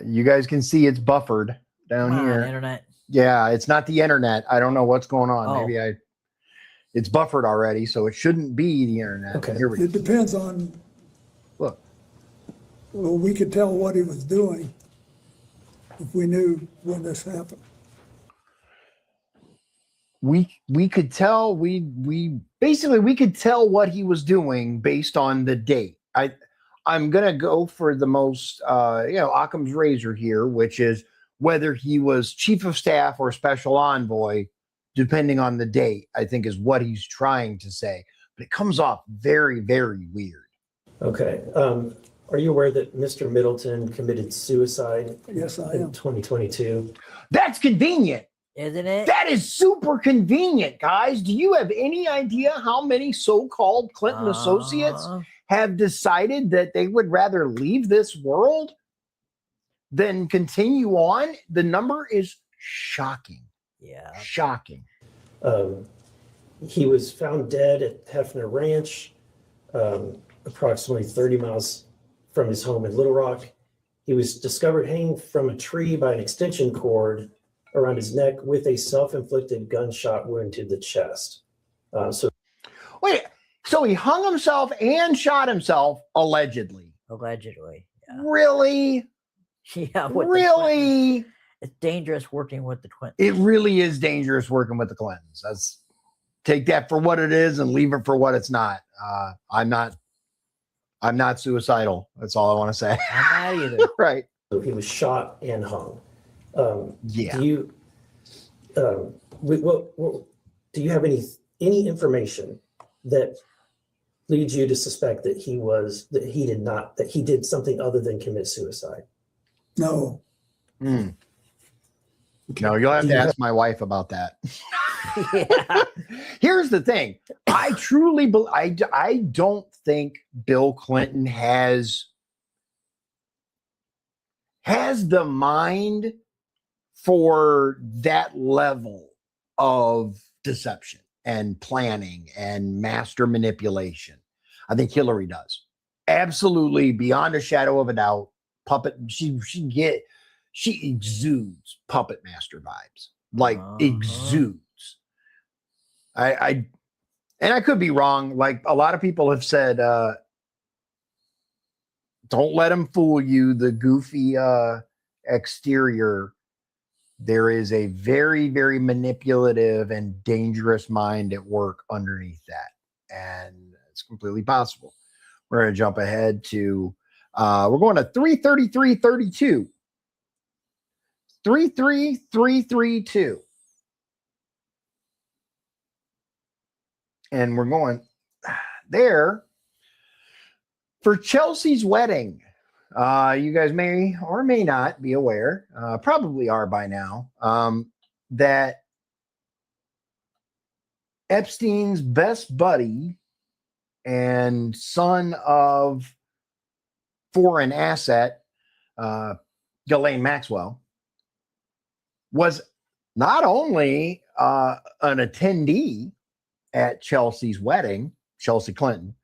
you guys can see it's buffered down Come on, here. internet. Yeah, it's not the internet. I don't know what's going on. Oh. Maybe it's buffered already, so it shouldn't be the internet. Okay. Here we go. It depends on, Look. well, we could tell what he was doing if we knew when this happened. We could tell we could tell what he was doing based on the date. I'm gonna go for the most Occam's razor here, which is whether he was chief of staff or special envoy, depending on the date, I think is what he's trying to say. But it comes off very, very weird. Okay. Are you aware that Mr. Middleton committed suicide Yes, I in am. 2022? That's convenient. Isn't it? That is super convenient, guys. Do you have any idea how many so-called Clinton associates have decided that they would rather leave this world than continue on? The number is shocking. Yeah. Shocking. He was found dead at Hefner Ranch, approximately 30 miles from his home in Little Rock. He was discovered hanging from a tree by an extension cord around his neck with a self-inflicted gunshot wound to the chest. Wait, so he hung himself and shot himself allegedly? Allegedly. Yeah. Really? Yeah. With Really? It's dangerous working with the Clintons. It really is dangerous working with the Clintons. That's take that for what it is and leave it for what it's not. I'm not suicidal. That's all I want to say. I'm not either. Right. So he was shot and hung. Yeah. Do you, do you have any information that leads you to suspect that he did something other than commit suicide? No. No, you'll have to ask my wife about that. Yeah. Here's the thing. I truly believe, I don't think Bill Clinton has the mind for that level of deception and planning and master manipulation. I think Hillary does. Absolutely, beyond a shadow of a doubt. Puppet, she exudes puppet master vibes. Like exudes. And I could be wrong. Like a lot of people have said, don't let him fool you. The goofy exterior, there is a very, very manipulative and dangerous mind at work underneath that. And it's completely possible. We're going to jump ahead to, we're going to 333.32. 33332. And we're going there for Chelsea's wedding. You guys may or may not be aware, probably are by now, that Epstein's best buddy and son of foreign asset, Ghislaine Maxwell, was not only an attendee at Chelsea's wedding, Chelsea Clinton,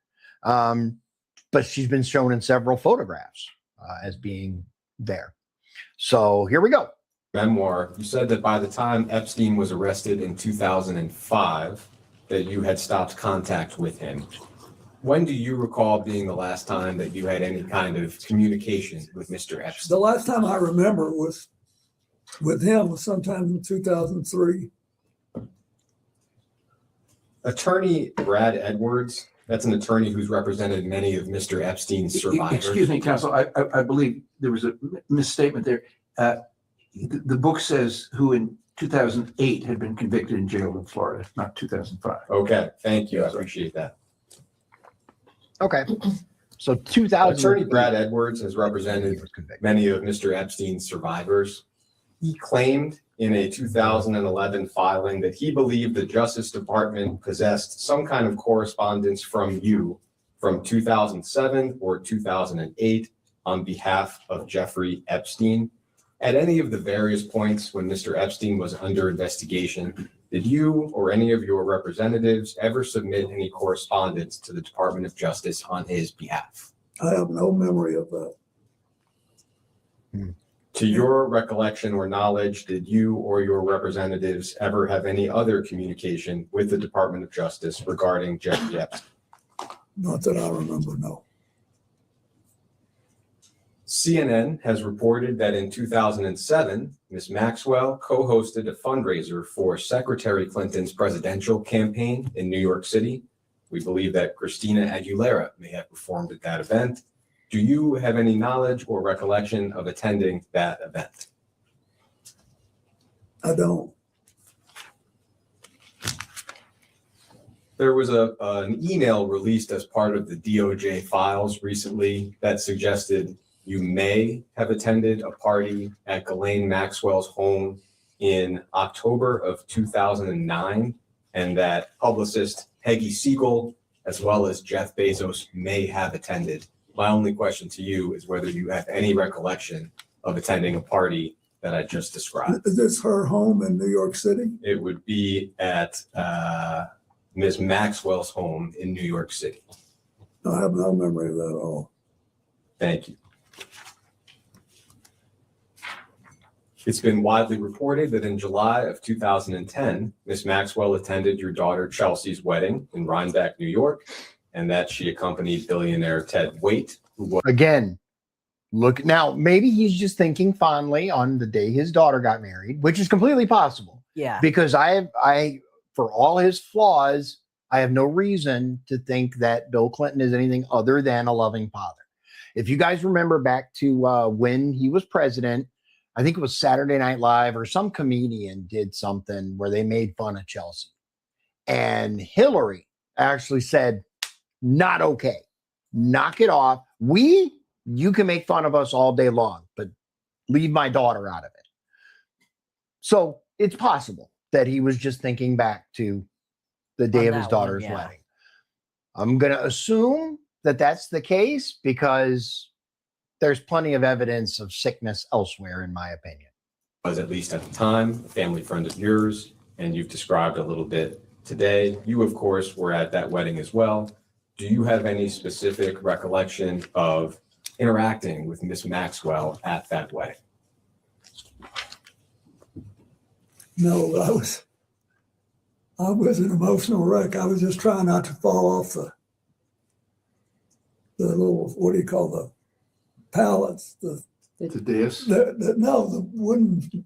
but she's been shown in several photographs as being there. So here we go. Memoir, you said that by the time Epstein was arrested in 2005, that you had stopped contact with him. When do you recall being the last time that you had any kind of communication with Mr. Epstein? The last time I remember was with him was sometime in 2003. Attorney Brad Edwards, that's an attorney who's represented many of Mr. Epstein's survivors. Excuse me, counsel. I believe there was a misstatement there. The book says who in 2008 had been convicted and jailed in Florida, not 2005. Okay, thank you. I appreciate that. Okay. So 2000. Attorney Brad Edwards has represented many of Mr. Epstein's survivors. He claimed in a 2011 filing that he believed the Justice Department possessed some kind of correspondence from you from 2007 or 2008 on behalf of Jeffrey Epstein. At any of the various points when Mr. Epstein was under investigation, did you or any of your representatives ever submit any correspondence to the Department of Justice on his behalf? I have no memory of that. To your recollection or knowledge, did you or your representatives ever have any other communication with the Department of Justice regarding Jeffrey Epstein? Not that I remember, no. CNN has reported that in 2007, Ms. Maxwell co-hosted a fundraiser for Secretary Clinton's presidential campaign in New York City. We believe that Christina Aguilera may have performed at that event. Do you have any knowledge or recollection of attending that event? I don't. There was an email released as part of the DOJ files recently that suggested you may have attended a party at Ghislaine Maxwell's home in October of 2009, and that publicist Peggy Siegel, as well as Jeff Bezos, may have attended. My only question to you is whether you have any recollection of attending a party that I just described. Is this her home in New York City? It would be at Ms. Maxwell's home in New York City. I have no memory of that at all. Thank you. It's been widely reported that in July of 2010, Ms. Maxwell attended your daughter Chelsea's wedding in Rhinebeck, New York, and that she accompanied billionaire Ted Waite, who was Again, Look now, maybe he's just thinking fondly on the day his daughter got married, which is completely possible. Yeah. Because I, for all his flaws, I have no reason to think that Bill Clinton is anything other than a loving father. If you guys remember back to when he was president, I think it was Saturday Night Live or some comedian did something where they made fun of Chelsea. And Hillary actually said, not okay. Knock it off. You can make fun of us all day long, but leave my daughter out of it. So it's possible that he was just thinking back to the day of his daughter's wedding. I'm going to assume that that's the case because there's plenty of evidence of sickness elsewhere, in my opinion. Was at least at the time a family friend of yours, and you've described a little bit today. You, of course, were at that wedding as well. Do you have any specific recollection of interacting with Miss Maxwell at that wedding? No, I was an emotional wreck. I was just trying not to fall off the little, what do you call the pallets? The dais? No, the wooden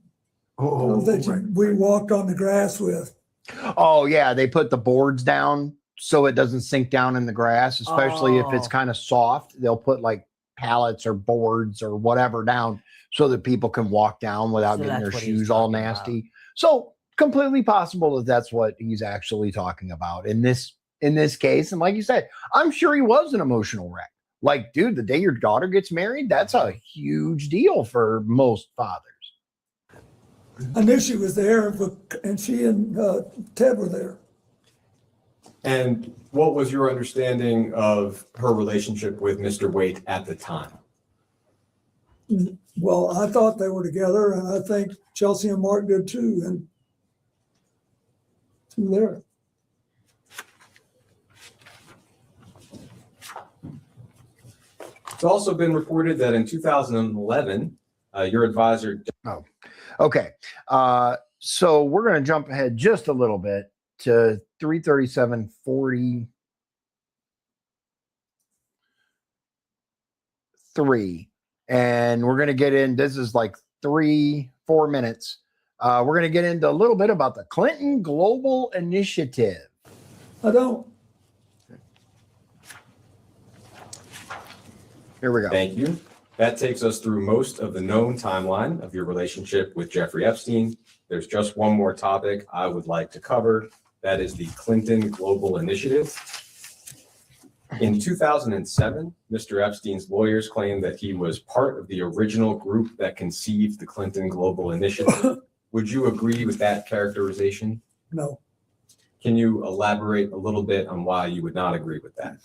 we walked on the grass with. Oh, yeah. They put the boards down so it doesn't sink down in the grass, especially if it's kind of soft. They'll put like pallets or boards or whatever down so that people can walk down without getting their shoes all nasty. So completely possible that that's what he's actually talking about in this case. And like you said, I'm sure he was an emotional wreck. Like, dude, the day your daughter gets married, that's a huge deal for most fathers. I knew she was there, and she and Ted were there. And what was your understanding of her relationship with Mr. Waite at the time? Well, I thought they were together, and I think Chelsea and Mark did too. And there. It's also been reported that in 2011, your advisor. Oh, okay. So we're going to jump ahead just a little bit to 337:43. And we're going to get in. This is like 3-4 minutes. We're going to get into a little bit about the Clinton Global Initiative. I don't. Here we go. Thank you. That takes us through most of the known timeline of your relationship with Jeffrey Epstein. There's just one more topic I would like to cover. That is the Clinton Global Initiative. In 2007, Mr. Epstein's lawyers claimed that he was part of the original group that conceived the Clinton Global Initiative. Would you agree with that characterization? No. Can you elaborate a little bit on why you would not agree with that?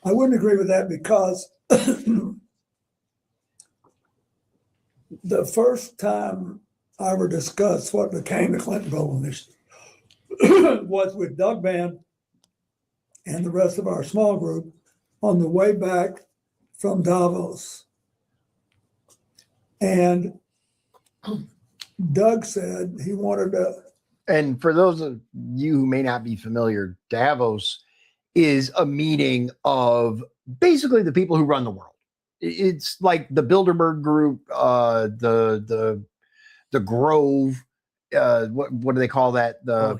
I wouldn't agree with that because the first time I ever discussed what became the Clinton Global Initiative was with Doug Mann and the rest of our small group on the way back from Davos. And Doug said he wanted to. And for those of you who may not be familiar, Davos is a meeting of basically the people who run the world. It's like the Bilderberg Group, the Grove. What do they call that? The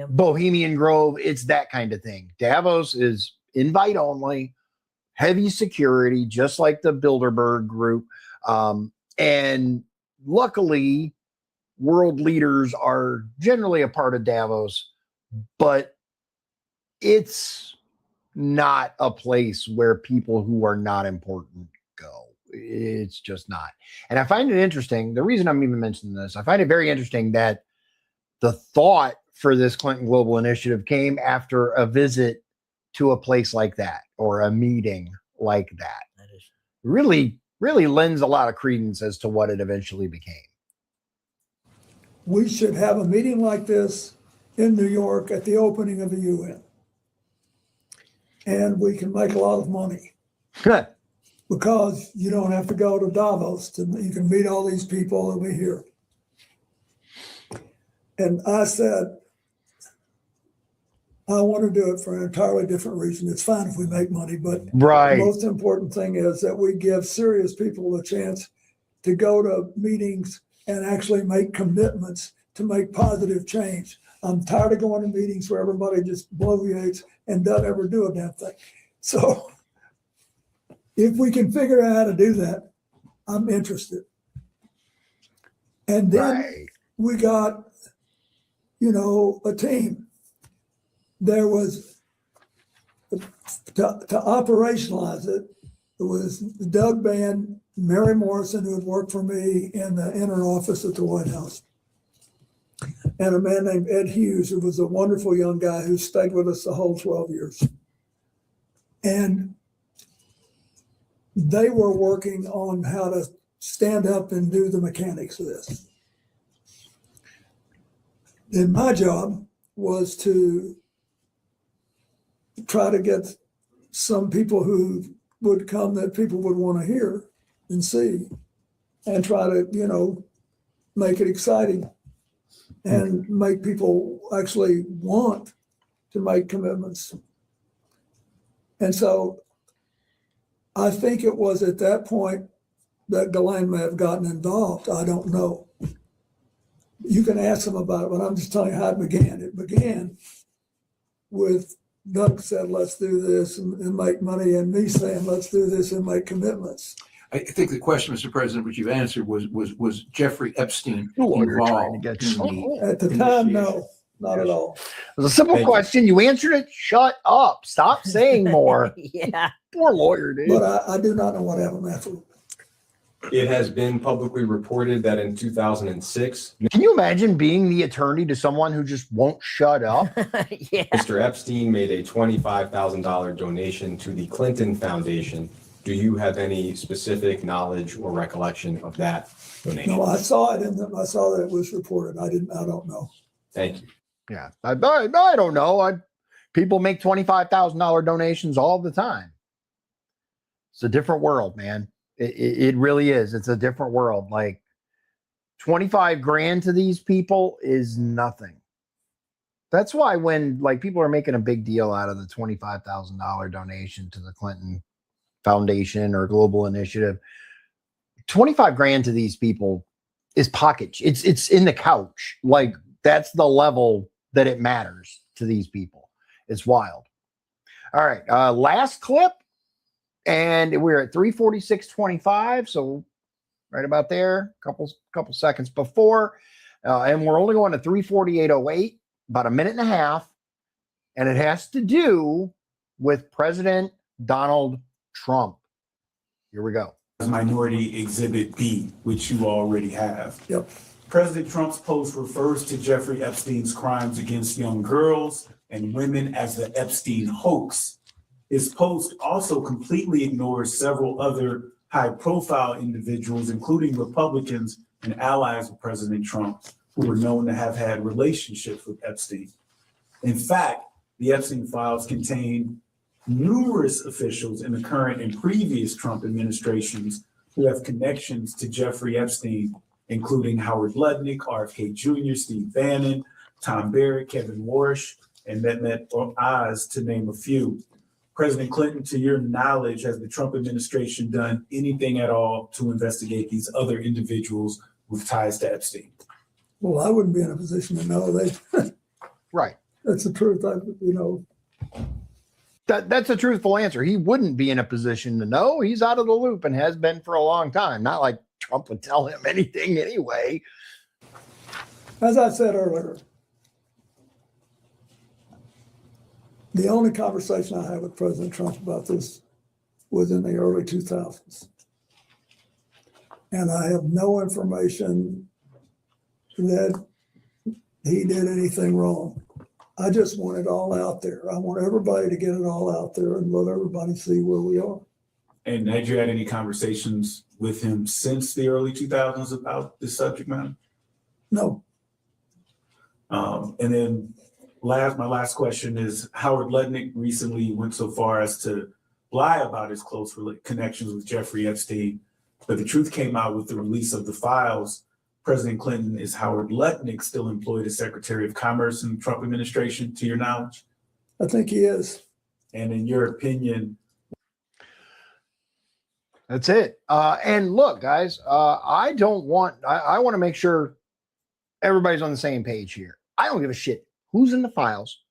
Bohemian Grove. It's that kind of thing. Davos is invite only, heavy security, just like the Bilderberg Group. And luckily, world leaders are generally a part of Davos, but it's not a place where people who are not important go. It's just not. And I find it interesting. The reason I'm even mentioning this, I find it very interesting that the thought for this Clinton Global Initiative came after a visit to a place like that or a meeting like that. Really lends a lot of credence as to what it eventually became. We should have a meeting like this in New York at the opening of the UN. And we can make a lot of money. Good. Because you don't have to go to Davos. You can meet all these people over here. And I said, I want to do it for an entirely different reason. It's fine if we make money, but Right. the most important thing is that we give serious people a chance to go to meetings and actually make commitments to make positive change. I'm tired of going to meetings where everybody just bloviates and doesn't ever do a damn thing. So if we can figure out how to do that, I'm interested. And then we got, a team. There was, to operationalize it, it was Doug Bann, Mary Morrison, who had worked for me in the inner office at the White House, and a man named Ed Hughes, who was a wonderful young guy who stayed with us the whole 12 years. And they were working on how to stand up and do the mechanics of this. Then my job was to try to get some people who would come that people would want to hear and see, and try to, make it exciting and make people actually want to make commitments. And so I think it was at that point that Ghislaine may have gotten involved. I don't know. You can ask them about it, but I'm just telling you how it began. It began with Doug said, let's do this and make money, and me saying, let's do this and make commitments. I think the question, Mr. President, which you answered was Jeffrey Epstein You're trying involved to get At the time, no, not at all. It was a simple question. You answered it. Shut up. Stop saying more. Yeah. Poor lawyer, dude. But I do not know what happened afterward. It has been publicly reported that in 2006, Can you imagine being the attorney to someone who just won't shut up? Yeah. Mr. Epstein made a $25,000 donation to the Clinton Foundation. Do you have any specific knowledge or recollection of that donation? No, I saw it I saw that it was reported. I don't know. Thank you. Yeah, I don't know. People make $25,000 donations all the time. It's a different world, man. It really is. It's a different world. Like 25 grand to these people is nothing. That's why when people are making a big deal out of the $25,000 donation to the Clinton Foundation or Global Initiative, 25 grand to these people is pocket. It's in the couch. Like that's the level that it matters to these people. It's wild. All right. Last clip. And we're at 346.25. So right about there, couple seconds before. And we're only going to 348.08, about a minute and a half. And it has to do with President Donald Trump. Here we go. Minority Exhibit B, which you already have. Yep. President Trump's post refers to Jeffrey Epstein's crimes against young girls and women as the Epstein hoax. His post also completely ignores several other high-profile individuals, including Republicans and allies of President Trump, who were known to have had relationships with Epstein. In fact, the Epstein files contain numerous officials in the current and previous Trump administrations who have connections to Jeffrey Epstein, including Howard Lutnick, RFK Jr., Steve Bannon, Tom Barrett, Kevin Warsh, and Mehmet Oz, to name a few. President Clinton, to your knowledge, has the Trump administration done anything at all to investigate these other individuals with ties to Epstein? Well, I wouldn't be in a position to know. Right. That's the truth. That's a truthful answer. He wouldn't be in a position to know. He's out of the loop and has been for a long time. Not like Trump would tell him anything anyway. As I said earlier, the only conversation I had with President Trump about this was in the early 2000s. And I have no information that he did anything wrong. I just want it all out there. I want everybody to get it all out there and let everybody see where we are. And had you had any conversations with him since the early 2000s about this subject matter? No. And then my last question is, Howard Lutnick recently went so far as to lie about his close connections with Jeffrey Epstein, but the truth came out with the release of the files. President Clinton, is Howard Lutnick still employed as Secretary of Commerce in the Trump administration, to your knowledge? I think he is. And in your opinion, That's it. And look, guys, I want to make sure everybody's on the same page here. I don't give a shit who's in the files.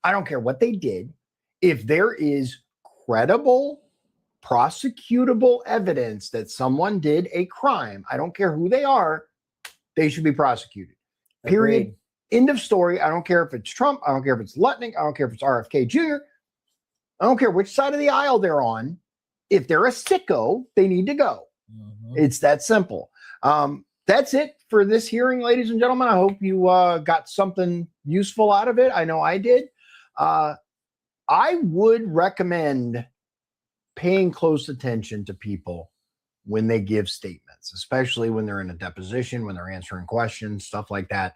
I don't care what they did. If there is credible, prosecutable evidence that someone did a crime, I don't care who they are, they should be prosecuted. Period. Agreed. End of story. I don't care if it's Trump. I don't care if it's Lutnick. I don't care if it's RFK Jr. I don't care which side of the aisle they're on. If they're a sicko, they need to go. It's that simple. That's it for this hearing, ladies and gentlemen. I hope you got something useful out of it. I know I did. I would recommend paying close attention to people when they give statements, especially when they're in a deposition, when they're answering questions, stuff like that.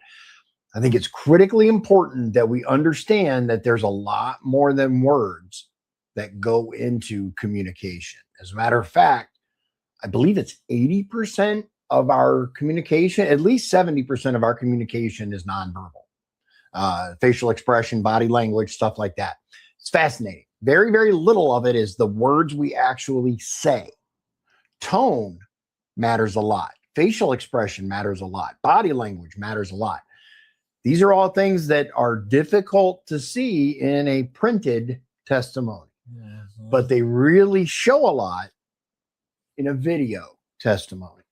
I think it's critically important that we understand that there's a lot more than words that go into communication. As a matter of fact, I believe it's 80% of our communication, at least 70% of our communication is nonverbal. Facial expression, body language, stuff like that. It's fascinating. Very, very little of it is the words we actually say. Tone matters a lot. Facial expression matters a lot. Body language matters a lot. These are all things that are difficult to see in a printed testimony, but they really show a lot in a video testimony.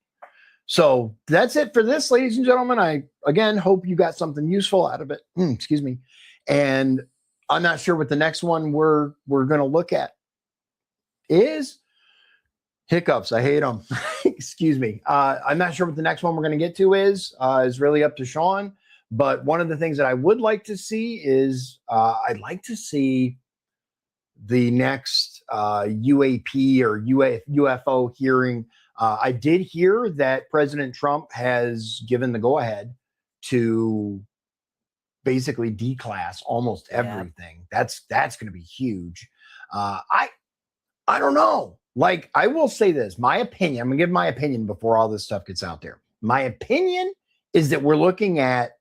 So that's it for this, ladies and gentlemen. I, again, hope you got something useful out of it. Excuse me. And I'm not sure what the next one we're going to look at is. Hiccups. I hate them. Excuse me. I'm not sure what the next one we're going to get to is really up to Shawn. But one of the things that I would like to see is I'd like to see the next UAP or UFO hearing. I did hear that President Trump has given the go-ahead to basically declass almost everything. That's going to be huge. I don't know. Like, I will say this, my opinion, I'm going to give my opinion before all this stuff gets out there. My opinion is that we're looking at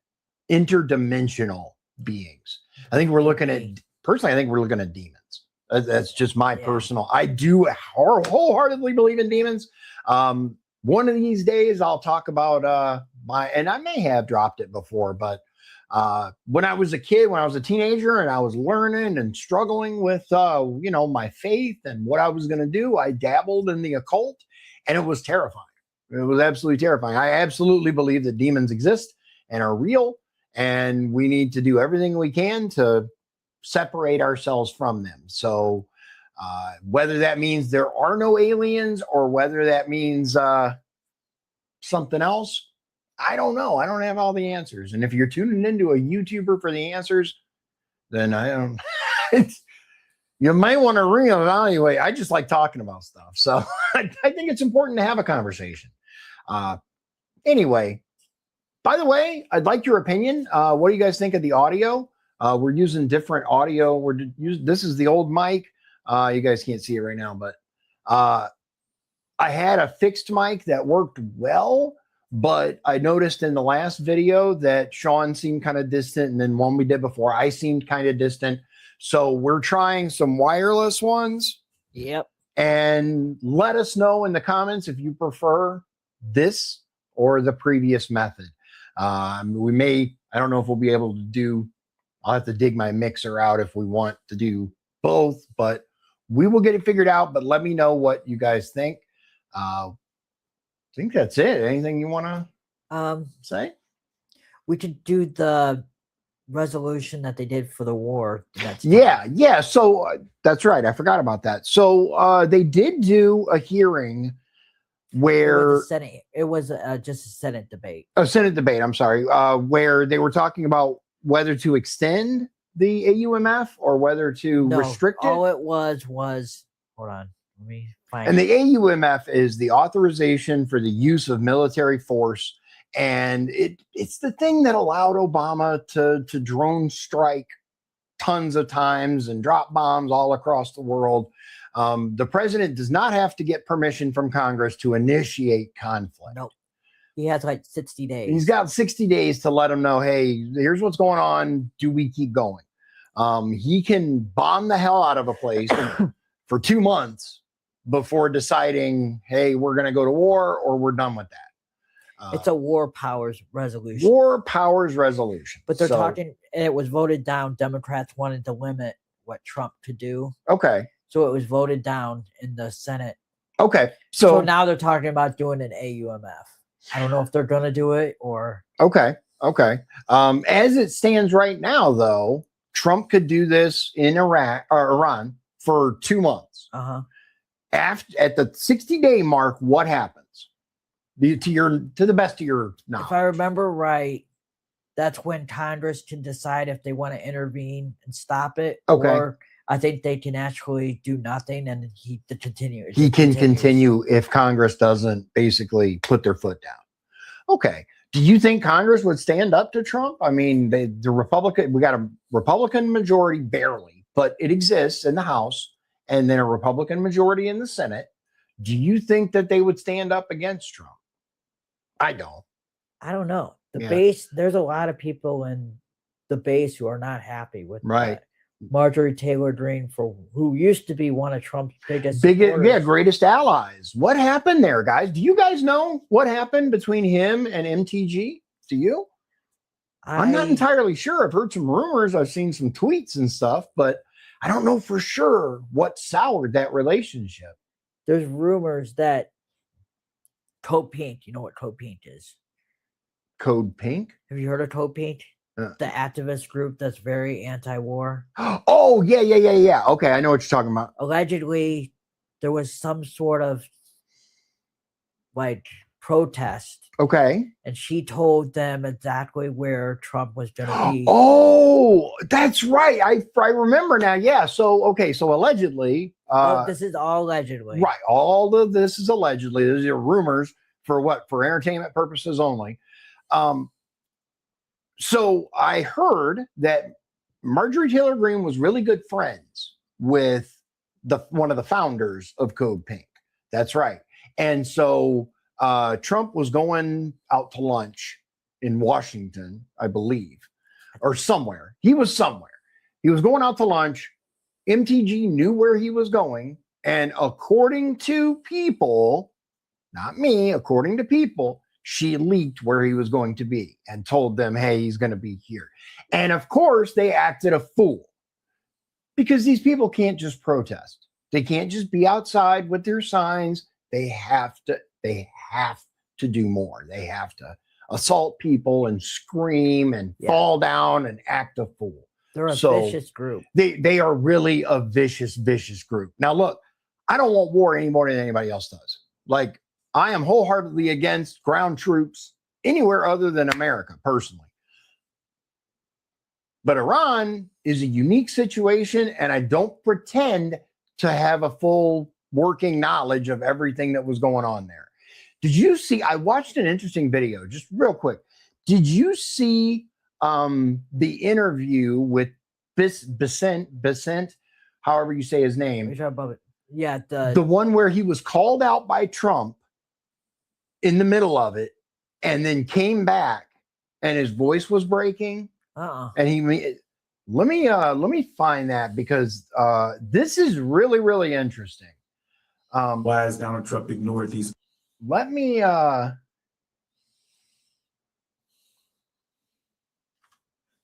interdimensional beings. I think we're looking at, personally, I think we're looking at demons. That's just my personal, I do wholeheartedly believe in demons. One of these days I'll talk about and I may have dropped it before, but when I was a kid, when I was a teenager and I was learning and struggling with, my faith and what I was going to do, I dabbled in the occult and it was terrifying. It was absolutely terrifying. I absolutely believe that demons exist and are real, and we need to do everything we can to separate ourselves from them. So whether that means there are no aliens or whether that means something else, I don't know. I don't have all the answers. And if you're tuning into a YouTuber for the answers, then I don't. You might want to reevaluate. I just like talking about stuff. So I think it's important to have a conversation. Anyway, by the way, I'd like your opinion. What do you guys think of the audio? We're using different audio. This is the old mic. You guys can't see it right now, but I had a fixed mic that worked well. But I noticed in the last video that Shawn seemed kind of distant, and then one we did before, I seemed kind of distant. So we're trying some wireless ones. Yep. And let us know in the comments if you prefer this or the previous method. We may, I don't know if we'll be able to do, I'll have to dig my mixer out if we want to do both, but we will get it figured out. But let me know what you guys think. I think that's it. Anything you want to say? We could do the resolution that they did for the war. Yeah. So that's right. I forgot about that. So they did do a hearing where it was just a Senate debate. A Senate debate. I'm sorry. Where they were talking about whether to extend the AUMF or whether to restrict it. All it was hold on. Let me find And the AUMF is the authorization for the use of military force. And it's the thing that allowed Obama to drone strike tons of times and drop bombs all across the world. The president does not have to get permission from Congress to initiate conflict. Nope. He has like 60 days. He's got 60 days to let them know, hey, here's what's going on. Do we keep going? He can bomb the hell out of a place for 2 months before deciding, hey, we're going to go to war or we're done with that. It's a war powers resolution. War powers resolution. But they're So- talking, and it was voted down. Democrats wanted to limit what Trump could do. Okay. So it was voted down in the Senate. Okay. So So, now they're talking about doing an AUMF. I don't know if they're going to do it or. okay. Okay. As it stands right now, though, Trump could do this in Iraq or Iran for 2 months. Uh-huh. At the 60-day mark, what happens? To the best of your knowledge. If I remember right, that's when Congress can decide if they want to intervene and stop it. Okay. Or I think they can actually do nothing and he can continue. He can continue if Congress doesn't basically put their foot down. Okay. Do you think Congress would stand up to Trump? I mean, we got a Republican majority barely, but it exists in the House and then a Republican majority in the Senate. Do you think that they would stand up against Trump? I don't. I don't know. The Yeah. base, there's a lot of people in the base who are not happy with Right. that. Marjorie Taylor Greene, who used to be one of Trump's biggest supporters. Greatest allies. What happened there, guys? Do you guys know what happened between him and MTG? Do you? I'm not entirely sure. I've heard some rumors. I've seen some tweets and stuff, but I don't know for sure what soured that relationship. There's rumors that Code Pink, you know what Code Pink is? Code Pink? Have you heard of Code Pink? The activist group that's very anti-war. Oh, yeah. Okay, I know what you're talking about. Allegedly, there was some sort of like protest. Okay. And she told them exactly where Trump was going to be. Oh, that's right. I remember now. Yeah. So, okay. So allegedly. No, this is all allegedly. Right. All of this is allegedly. These are rumors for what? For entertainment purposes only. So I heard that Marjorie Taylor Greene was really good friends with one of the founders of Code Pink. That's right. And so Trump was going out to lunch in Washington, I believe, or somewhere. He was somewhere. He was going out to lunch. MTG knew where he was going. And according to people, not me, according to people, she leaked where he was going to be and told them, hey, he's going to be here. And of course, they acted a fool because these people can't just protest. They can't just be outside with their signs. They have to do more. They have to assault people and scream and fall down and act a fool. They're a vicious group. They are really a vicious group. Now, look, I don't want war any more than anybody else does. Like, I am wholeheartedly against ground troops anywhere other than America, personally. But Iran is a unique situation, and I don't pretend to have a full working knowledge of everything that was going on there. Did you see? I watched an interesting video, just real quick. Did you see the interview with Besant, however you say his name? Yeah, the one where he was called out by Trump in the middle of it, and then came back, and his voice was breaking. And let me find that because this is really, really interesting. Why has Donald Trump ignored these? Let me I'm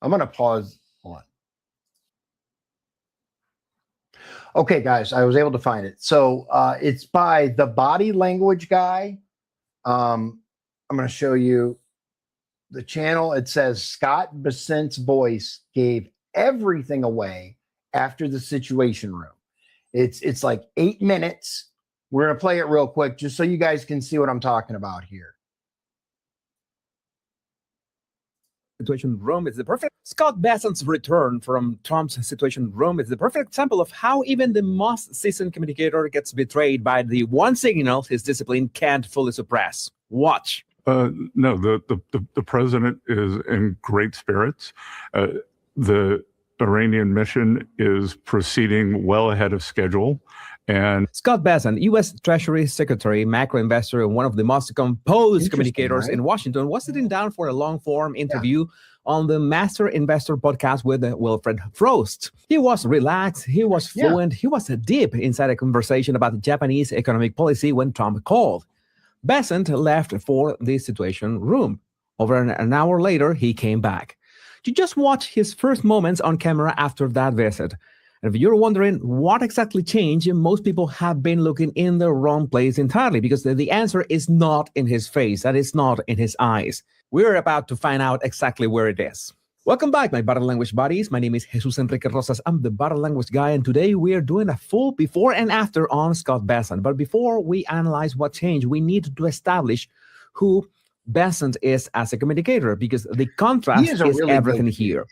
gonna pause. Hold on. Okay, guys, I was able to find it. So it's by the body language guy. I'm going to show you the channel. It says Scott Besant's voice gave everything away after the Situation Room. It's like 8 minutes. We're going to play it real quick just so you guys can see what I'm talking about here. Situation Room is the perfect. Scott Bessent's return from Trump's Situation Room is the perfect example of how even the most seasoned communicator gets betrayed by the one signal his discipline can't fully suppress. Watch. No, the president is in great spirits. The Iranian mission is proceeding well ahead of schedule. And Scott Bessent, U.S. Treasury Secretary, macro investor, and one of the most composed communicators in Washington, was sitting down for a long-form interview on the Master Investor podcast with Wilfred Frost. He was relaxed, he was fluent, he was deep inside a conversation about the Japanese economic policy when Trump called. Bessent left for the Situation Room. Over an hour later, he came back. You just watch his first moments on camera after that visit. And if you're wondering what exactly changed, most people have been looking in the wrong place entirely, because the answer is not in his face, that is not in his eyes. We're about to find out exactly where it is. Welcome back, my body language buddies. My name is Jesus Enrique Rosas. I'm the body language guy, and today we are doing a full before and after on Scott Bessent. But before we analyze what changed, we need to establish who Bessent is as a communicator, because the contrast is really everything here.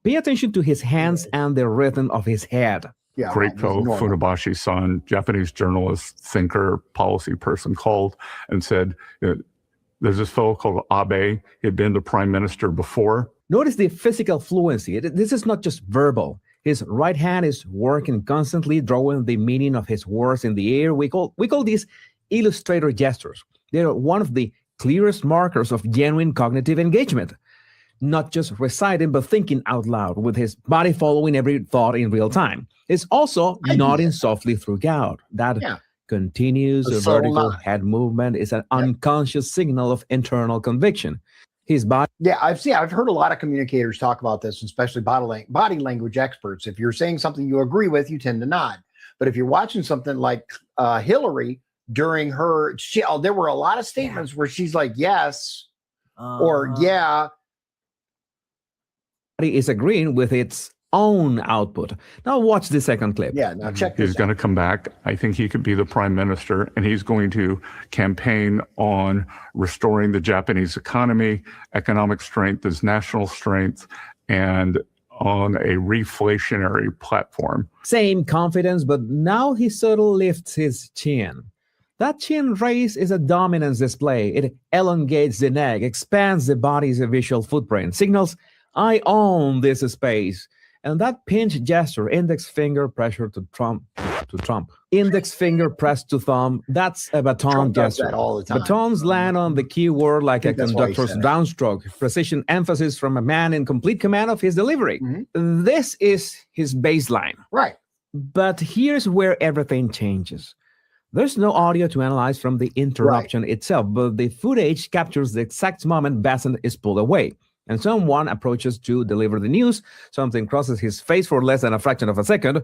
Pay attention to his hands and the rhythm of his head. Great fellow Funabashi-san, Japanese journalist, thinker, policy person, called and said, there's this fellow called Abe. He had been the prime minister before. Notice the physical fluency. This is not just verbal. His right hand is working constantly, drawing the meaning of his words in the air. We call these illustrator gestures. They're one of the clearest markers of genuine cognitive engagement. Not just reciting, but thinking out loud, with his body following every thought in real time. It's also nodding softly throughout. That continuous vertical head movement is an unconscious signal of internal conviction. His body. Yeah, I've heard a lot of communicators talk about this, especially body language experts. If you're saying something you agree with, you tend to nod. But if you're watching something like Hillary during her, there were a lot of statements where she's like, yes, or yeah. Is agreeing with its own output. Now watch the second clip. Yeah, now check this He's going to come back. I think he could be the prime minister, and he's going to campaign on restoring the Japanese economy, economic strength as national strength, and on a reflationary platform. Same confidence, but now he subtly lifts his chin. That chin raise is a dominance display. It elongates the neck, expands the body's visual footprint, signals, I own this space. And that pinch gesture, index finger pressure to Trump, index finger pressed to thumb, that's a baton Trump does gesture. that all the time. Batons land on the keyword like a conductor's downstroke, precision emphasis from a man in complete command of his delivery. This is his baseline. Right. But here's where everything changes. There's no audio to analyze from the interruption itself, but the footage captures the exact moment Bessent is pulled away. And someone approaches to deliver the news. Something crosses his face for less than a fraction of a second.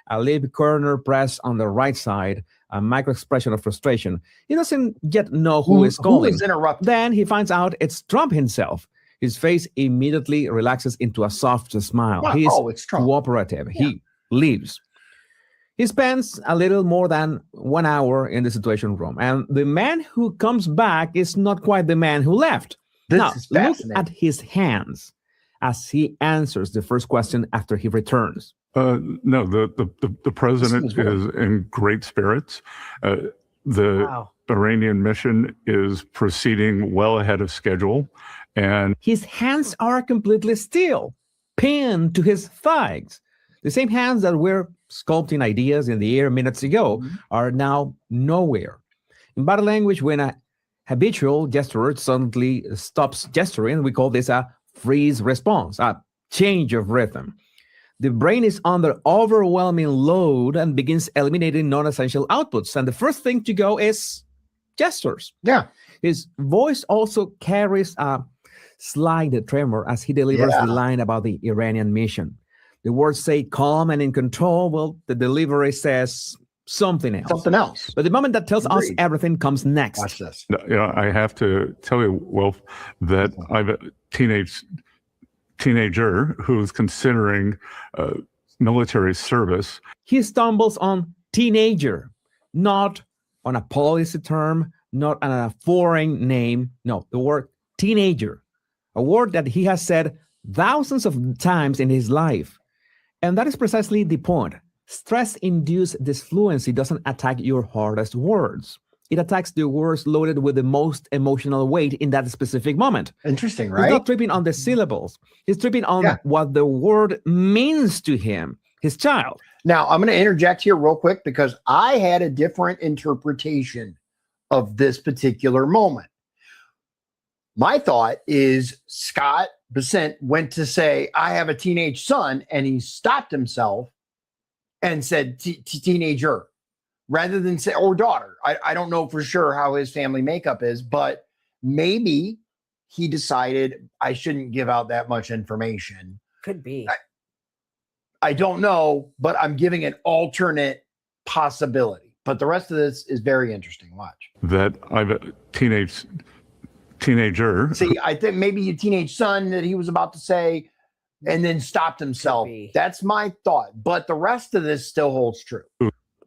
A lip corner pressed on the right side. A micro expression of frustration. He doesn't yet know who is calling. Who is interrupting? Then he finds out it's Trump himself. His face immediately relaxes into a soft smile. He's cooperative. He leaves. He spends a little more than 1 hour in the Situation Room. And the man who comes back is not quite the man who left. Now, look at his hands as he answers the first question after he returns. No, the president is in great spirits. The Iranian mission is proceeding well ahead of schedule. And his hands are completely still, pinned to his thighs. The same hands that were sculpting ideas in the air minutes ago are now nowhere. In body language, when a habitual gesturer suddenly stops gesturing, we call this a freeze response, a change of rhythm. The brain is under overwhelming load and begins eliminating non-essential outputs. And the first thing to go is gestures. Yeah. His voice also carries a slight tremor as he delivers the line about the Iranian mission. The words say calm and in control. Well, the delivery says something else. But the moment that tells us everything comes next. Watch this. I have to tell you, Wilf, that I've a teenager who's considering military service. He stumbles on teenager, not on a policy term, not on a foreign name. No, the word teenager, a word that he has said thousands of times in his life. And that is precisely the point. Stress-induced disfluency doesn't attack your hardest words. It attacks the words loaded with the most emotional weight in that specific moment. Interesting, right? He's not tripping on the syllables. He's tripping on what the word means to him, his child. Now, I'm going to interject here real quick because I had a different interpretation of this particular moment. My thought is Scott Besant went to say, I have a teenage son, and he stopped himself and said teenager rather than say, or daughter. I don't know for sure how his family makeup is, but maybe he decided I shouldn't give out that much information. Could be. I don't know, but I'm giving an alternate possibility. But the rest of this is very interesting. Watch. That I'm a teenager. See, I think maybe a teenage son that he was about to say and then stopped himself. That's my thought. But the rest of this still holds true.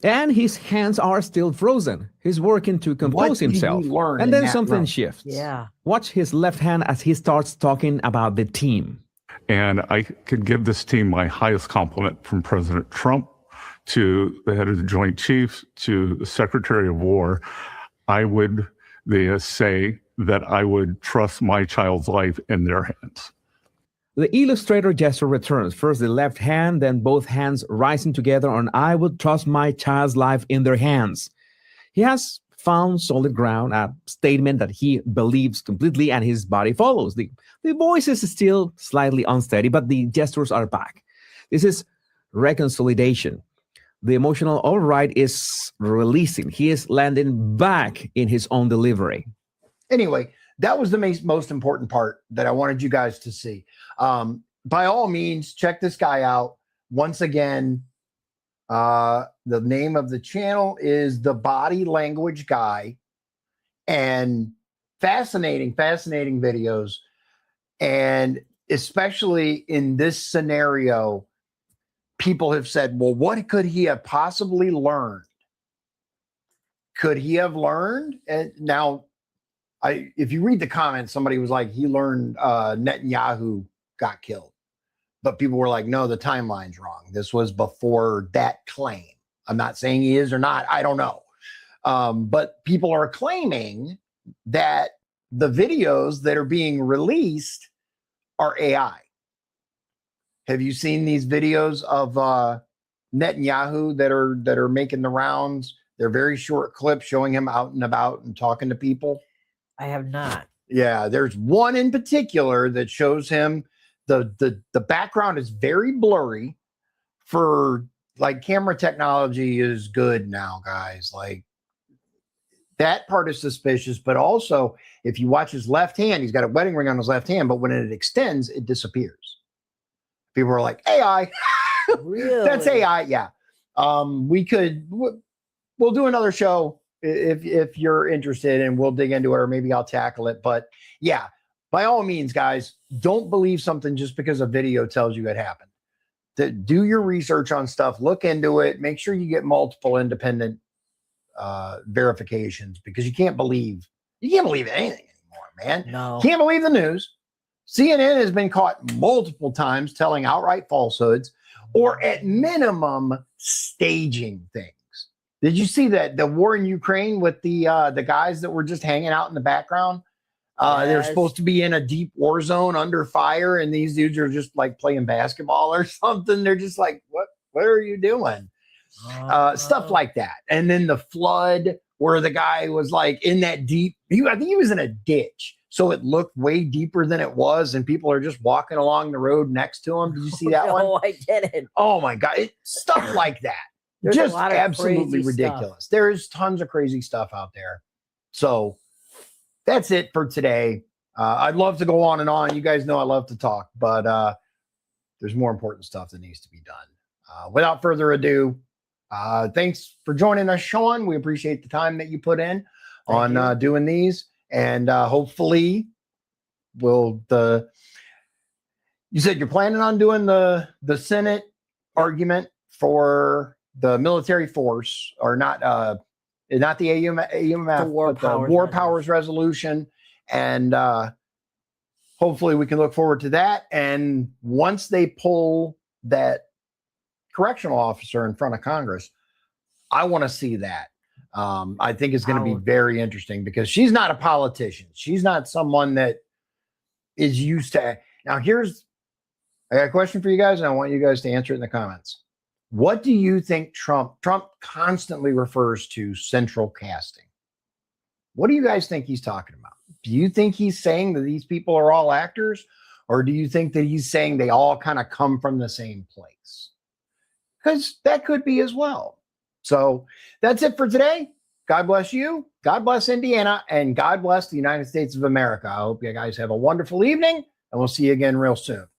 And his hands are still frozen. He's working to compose himself. And then something shifts. Yeah. Watch his left hand as he starts talking about the team. And I could give this team my highest compliment, from President Trump to the head of the Joint Chiefs to the Secretary of War. I would say that I would trust my child's life in their hands. The illustrator gesture returns. First the left hand, then both hands rising together on I would trust my child's life in their hands. He has found solid ground, a statement that he believes completely, and his body follows. The voice is still slightly unsteady, but the gestures are back. This is reconsolidation. The emotional override is releasing. He is landing back in his own delivery. Anyway, that was the most important part that I wanted you guys to see. By all means, check this guy out. Once again, the name of the channel is The Body Language Guy. And fascinating videos. And especially in this scenario, people have said, well, what could he have possibly learned? Could he have learned? And now, if you read the comments, somebody was like, he learned Netanyahu got killed. But people were like, no, the timeline's wrong. This was before that claim. I'm not saying he is or not. I don't know. But people are claiming that the videos that are being released are AI. Have you seen these videos of Netanyahu that are making the rounds? They're very short clips showing him out and about and talking to people. I have not. Yeah, there's one in particular that shows him. The background is very blurry. For like, camera technology is good now, guys. Like, that part is suspicious, but also if you watch his left hand, he's got a wedding ring on his left hand, but when it extends, it disappears. People are like, AI. Really? That's AI. Yeah. We'll do another show if you're interested, and we'll dig into it, or maybe I'll tackle it. But yeah, by all means, guys, don't believe something just because a video tells you it happened. Do your research on stuff, look into it, make sure you get multiple independent verifications, because you can't believe anything anymore, man. No. Can't believe the news. CNN has been caught multiple times telling outright falsehoods, or at minimum staging things. Did you see that the war in Ukraine with the guys that were just hanging out in the background? They're supposed to be in a deep war zone under fire, and these dudes are just like playing basketball or something. They're just like, what are you doing? Stuff like that. And then the flood, where the guy was like in that deep, I think he was in a ditch, so it looked way deeper than it was, and people are just walking along the road next to him. Did you see that one? No, I didn't. Oh my God. Stuff like that. There's just a lot of absolutely crazy ridiculous. stuff. There's tons of crazy stuff out there. So that's it for today. I'd love to go on and on. You guys know I love to talk, but there's more important stuff that needs to be done. Without further ado, thanks for joining us, Shawn. We appreciate the time that you put in on doing these. And hopefully you said you're planning on doing the Senate argument for the military force, or not the AUMF, the War Powers Resolution. And hopefully we can look forward to that. And once they pull that correctional officer in front of Congress, I want to see that. I think it's going to be very interesting, because she's not a politician. She's not someone that is used to. Now, I got a question for you guys, and I want you guys to answer it in the comments. What do you think Trump constantly refers to central casting? What do you guys think he's talking about? Do you think he's saying that these people are all actors, Or do you think that he's saying they all kind of come from the same place? Because that could be as well. So that's it for today. God bless you. God bless Indiana. And God bless the United States of America. I hope you guys have a wonderful evening. And we'll see you again real soon.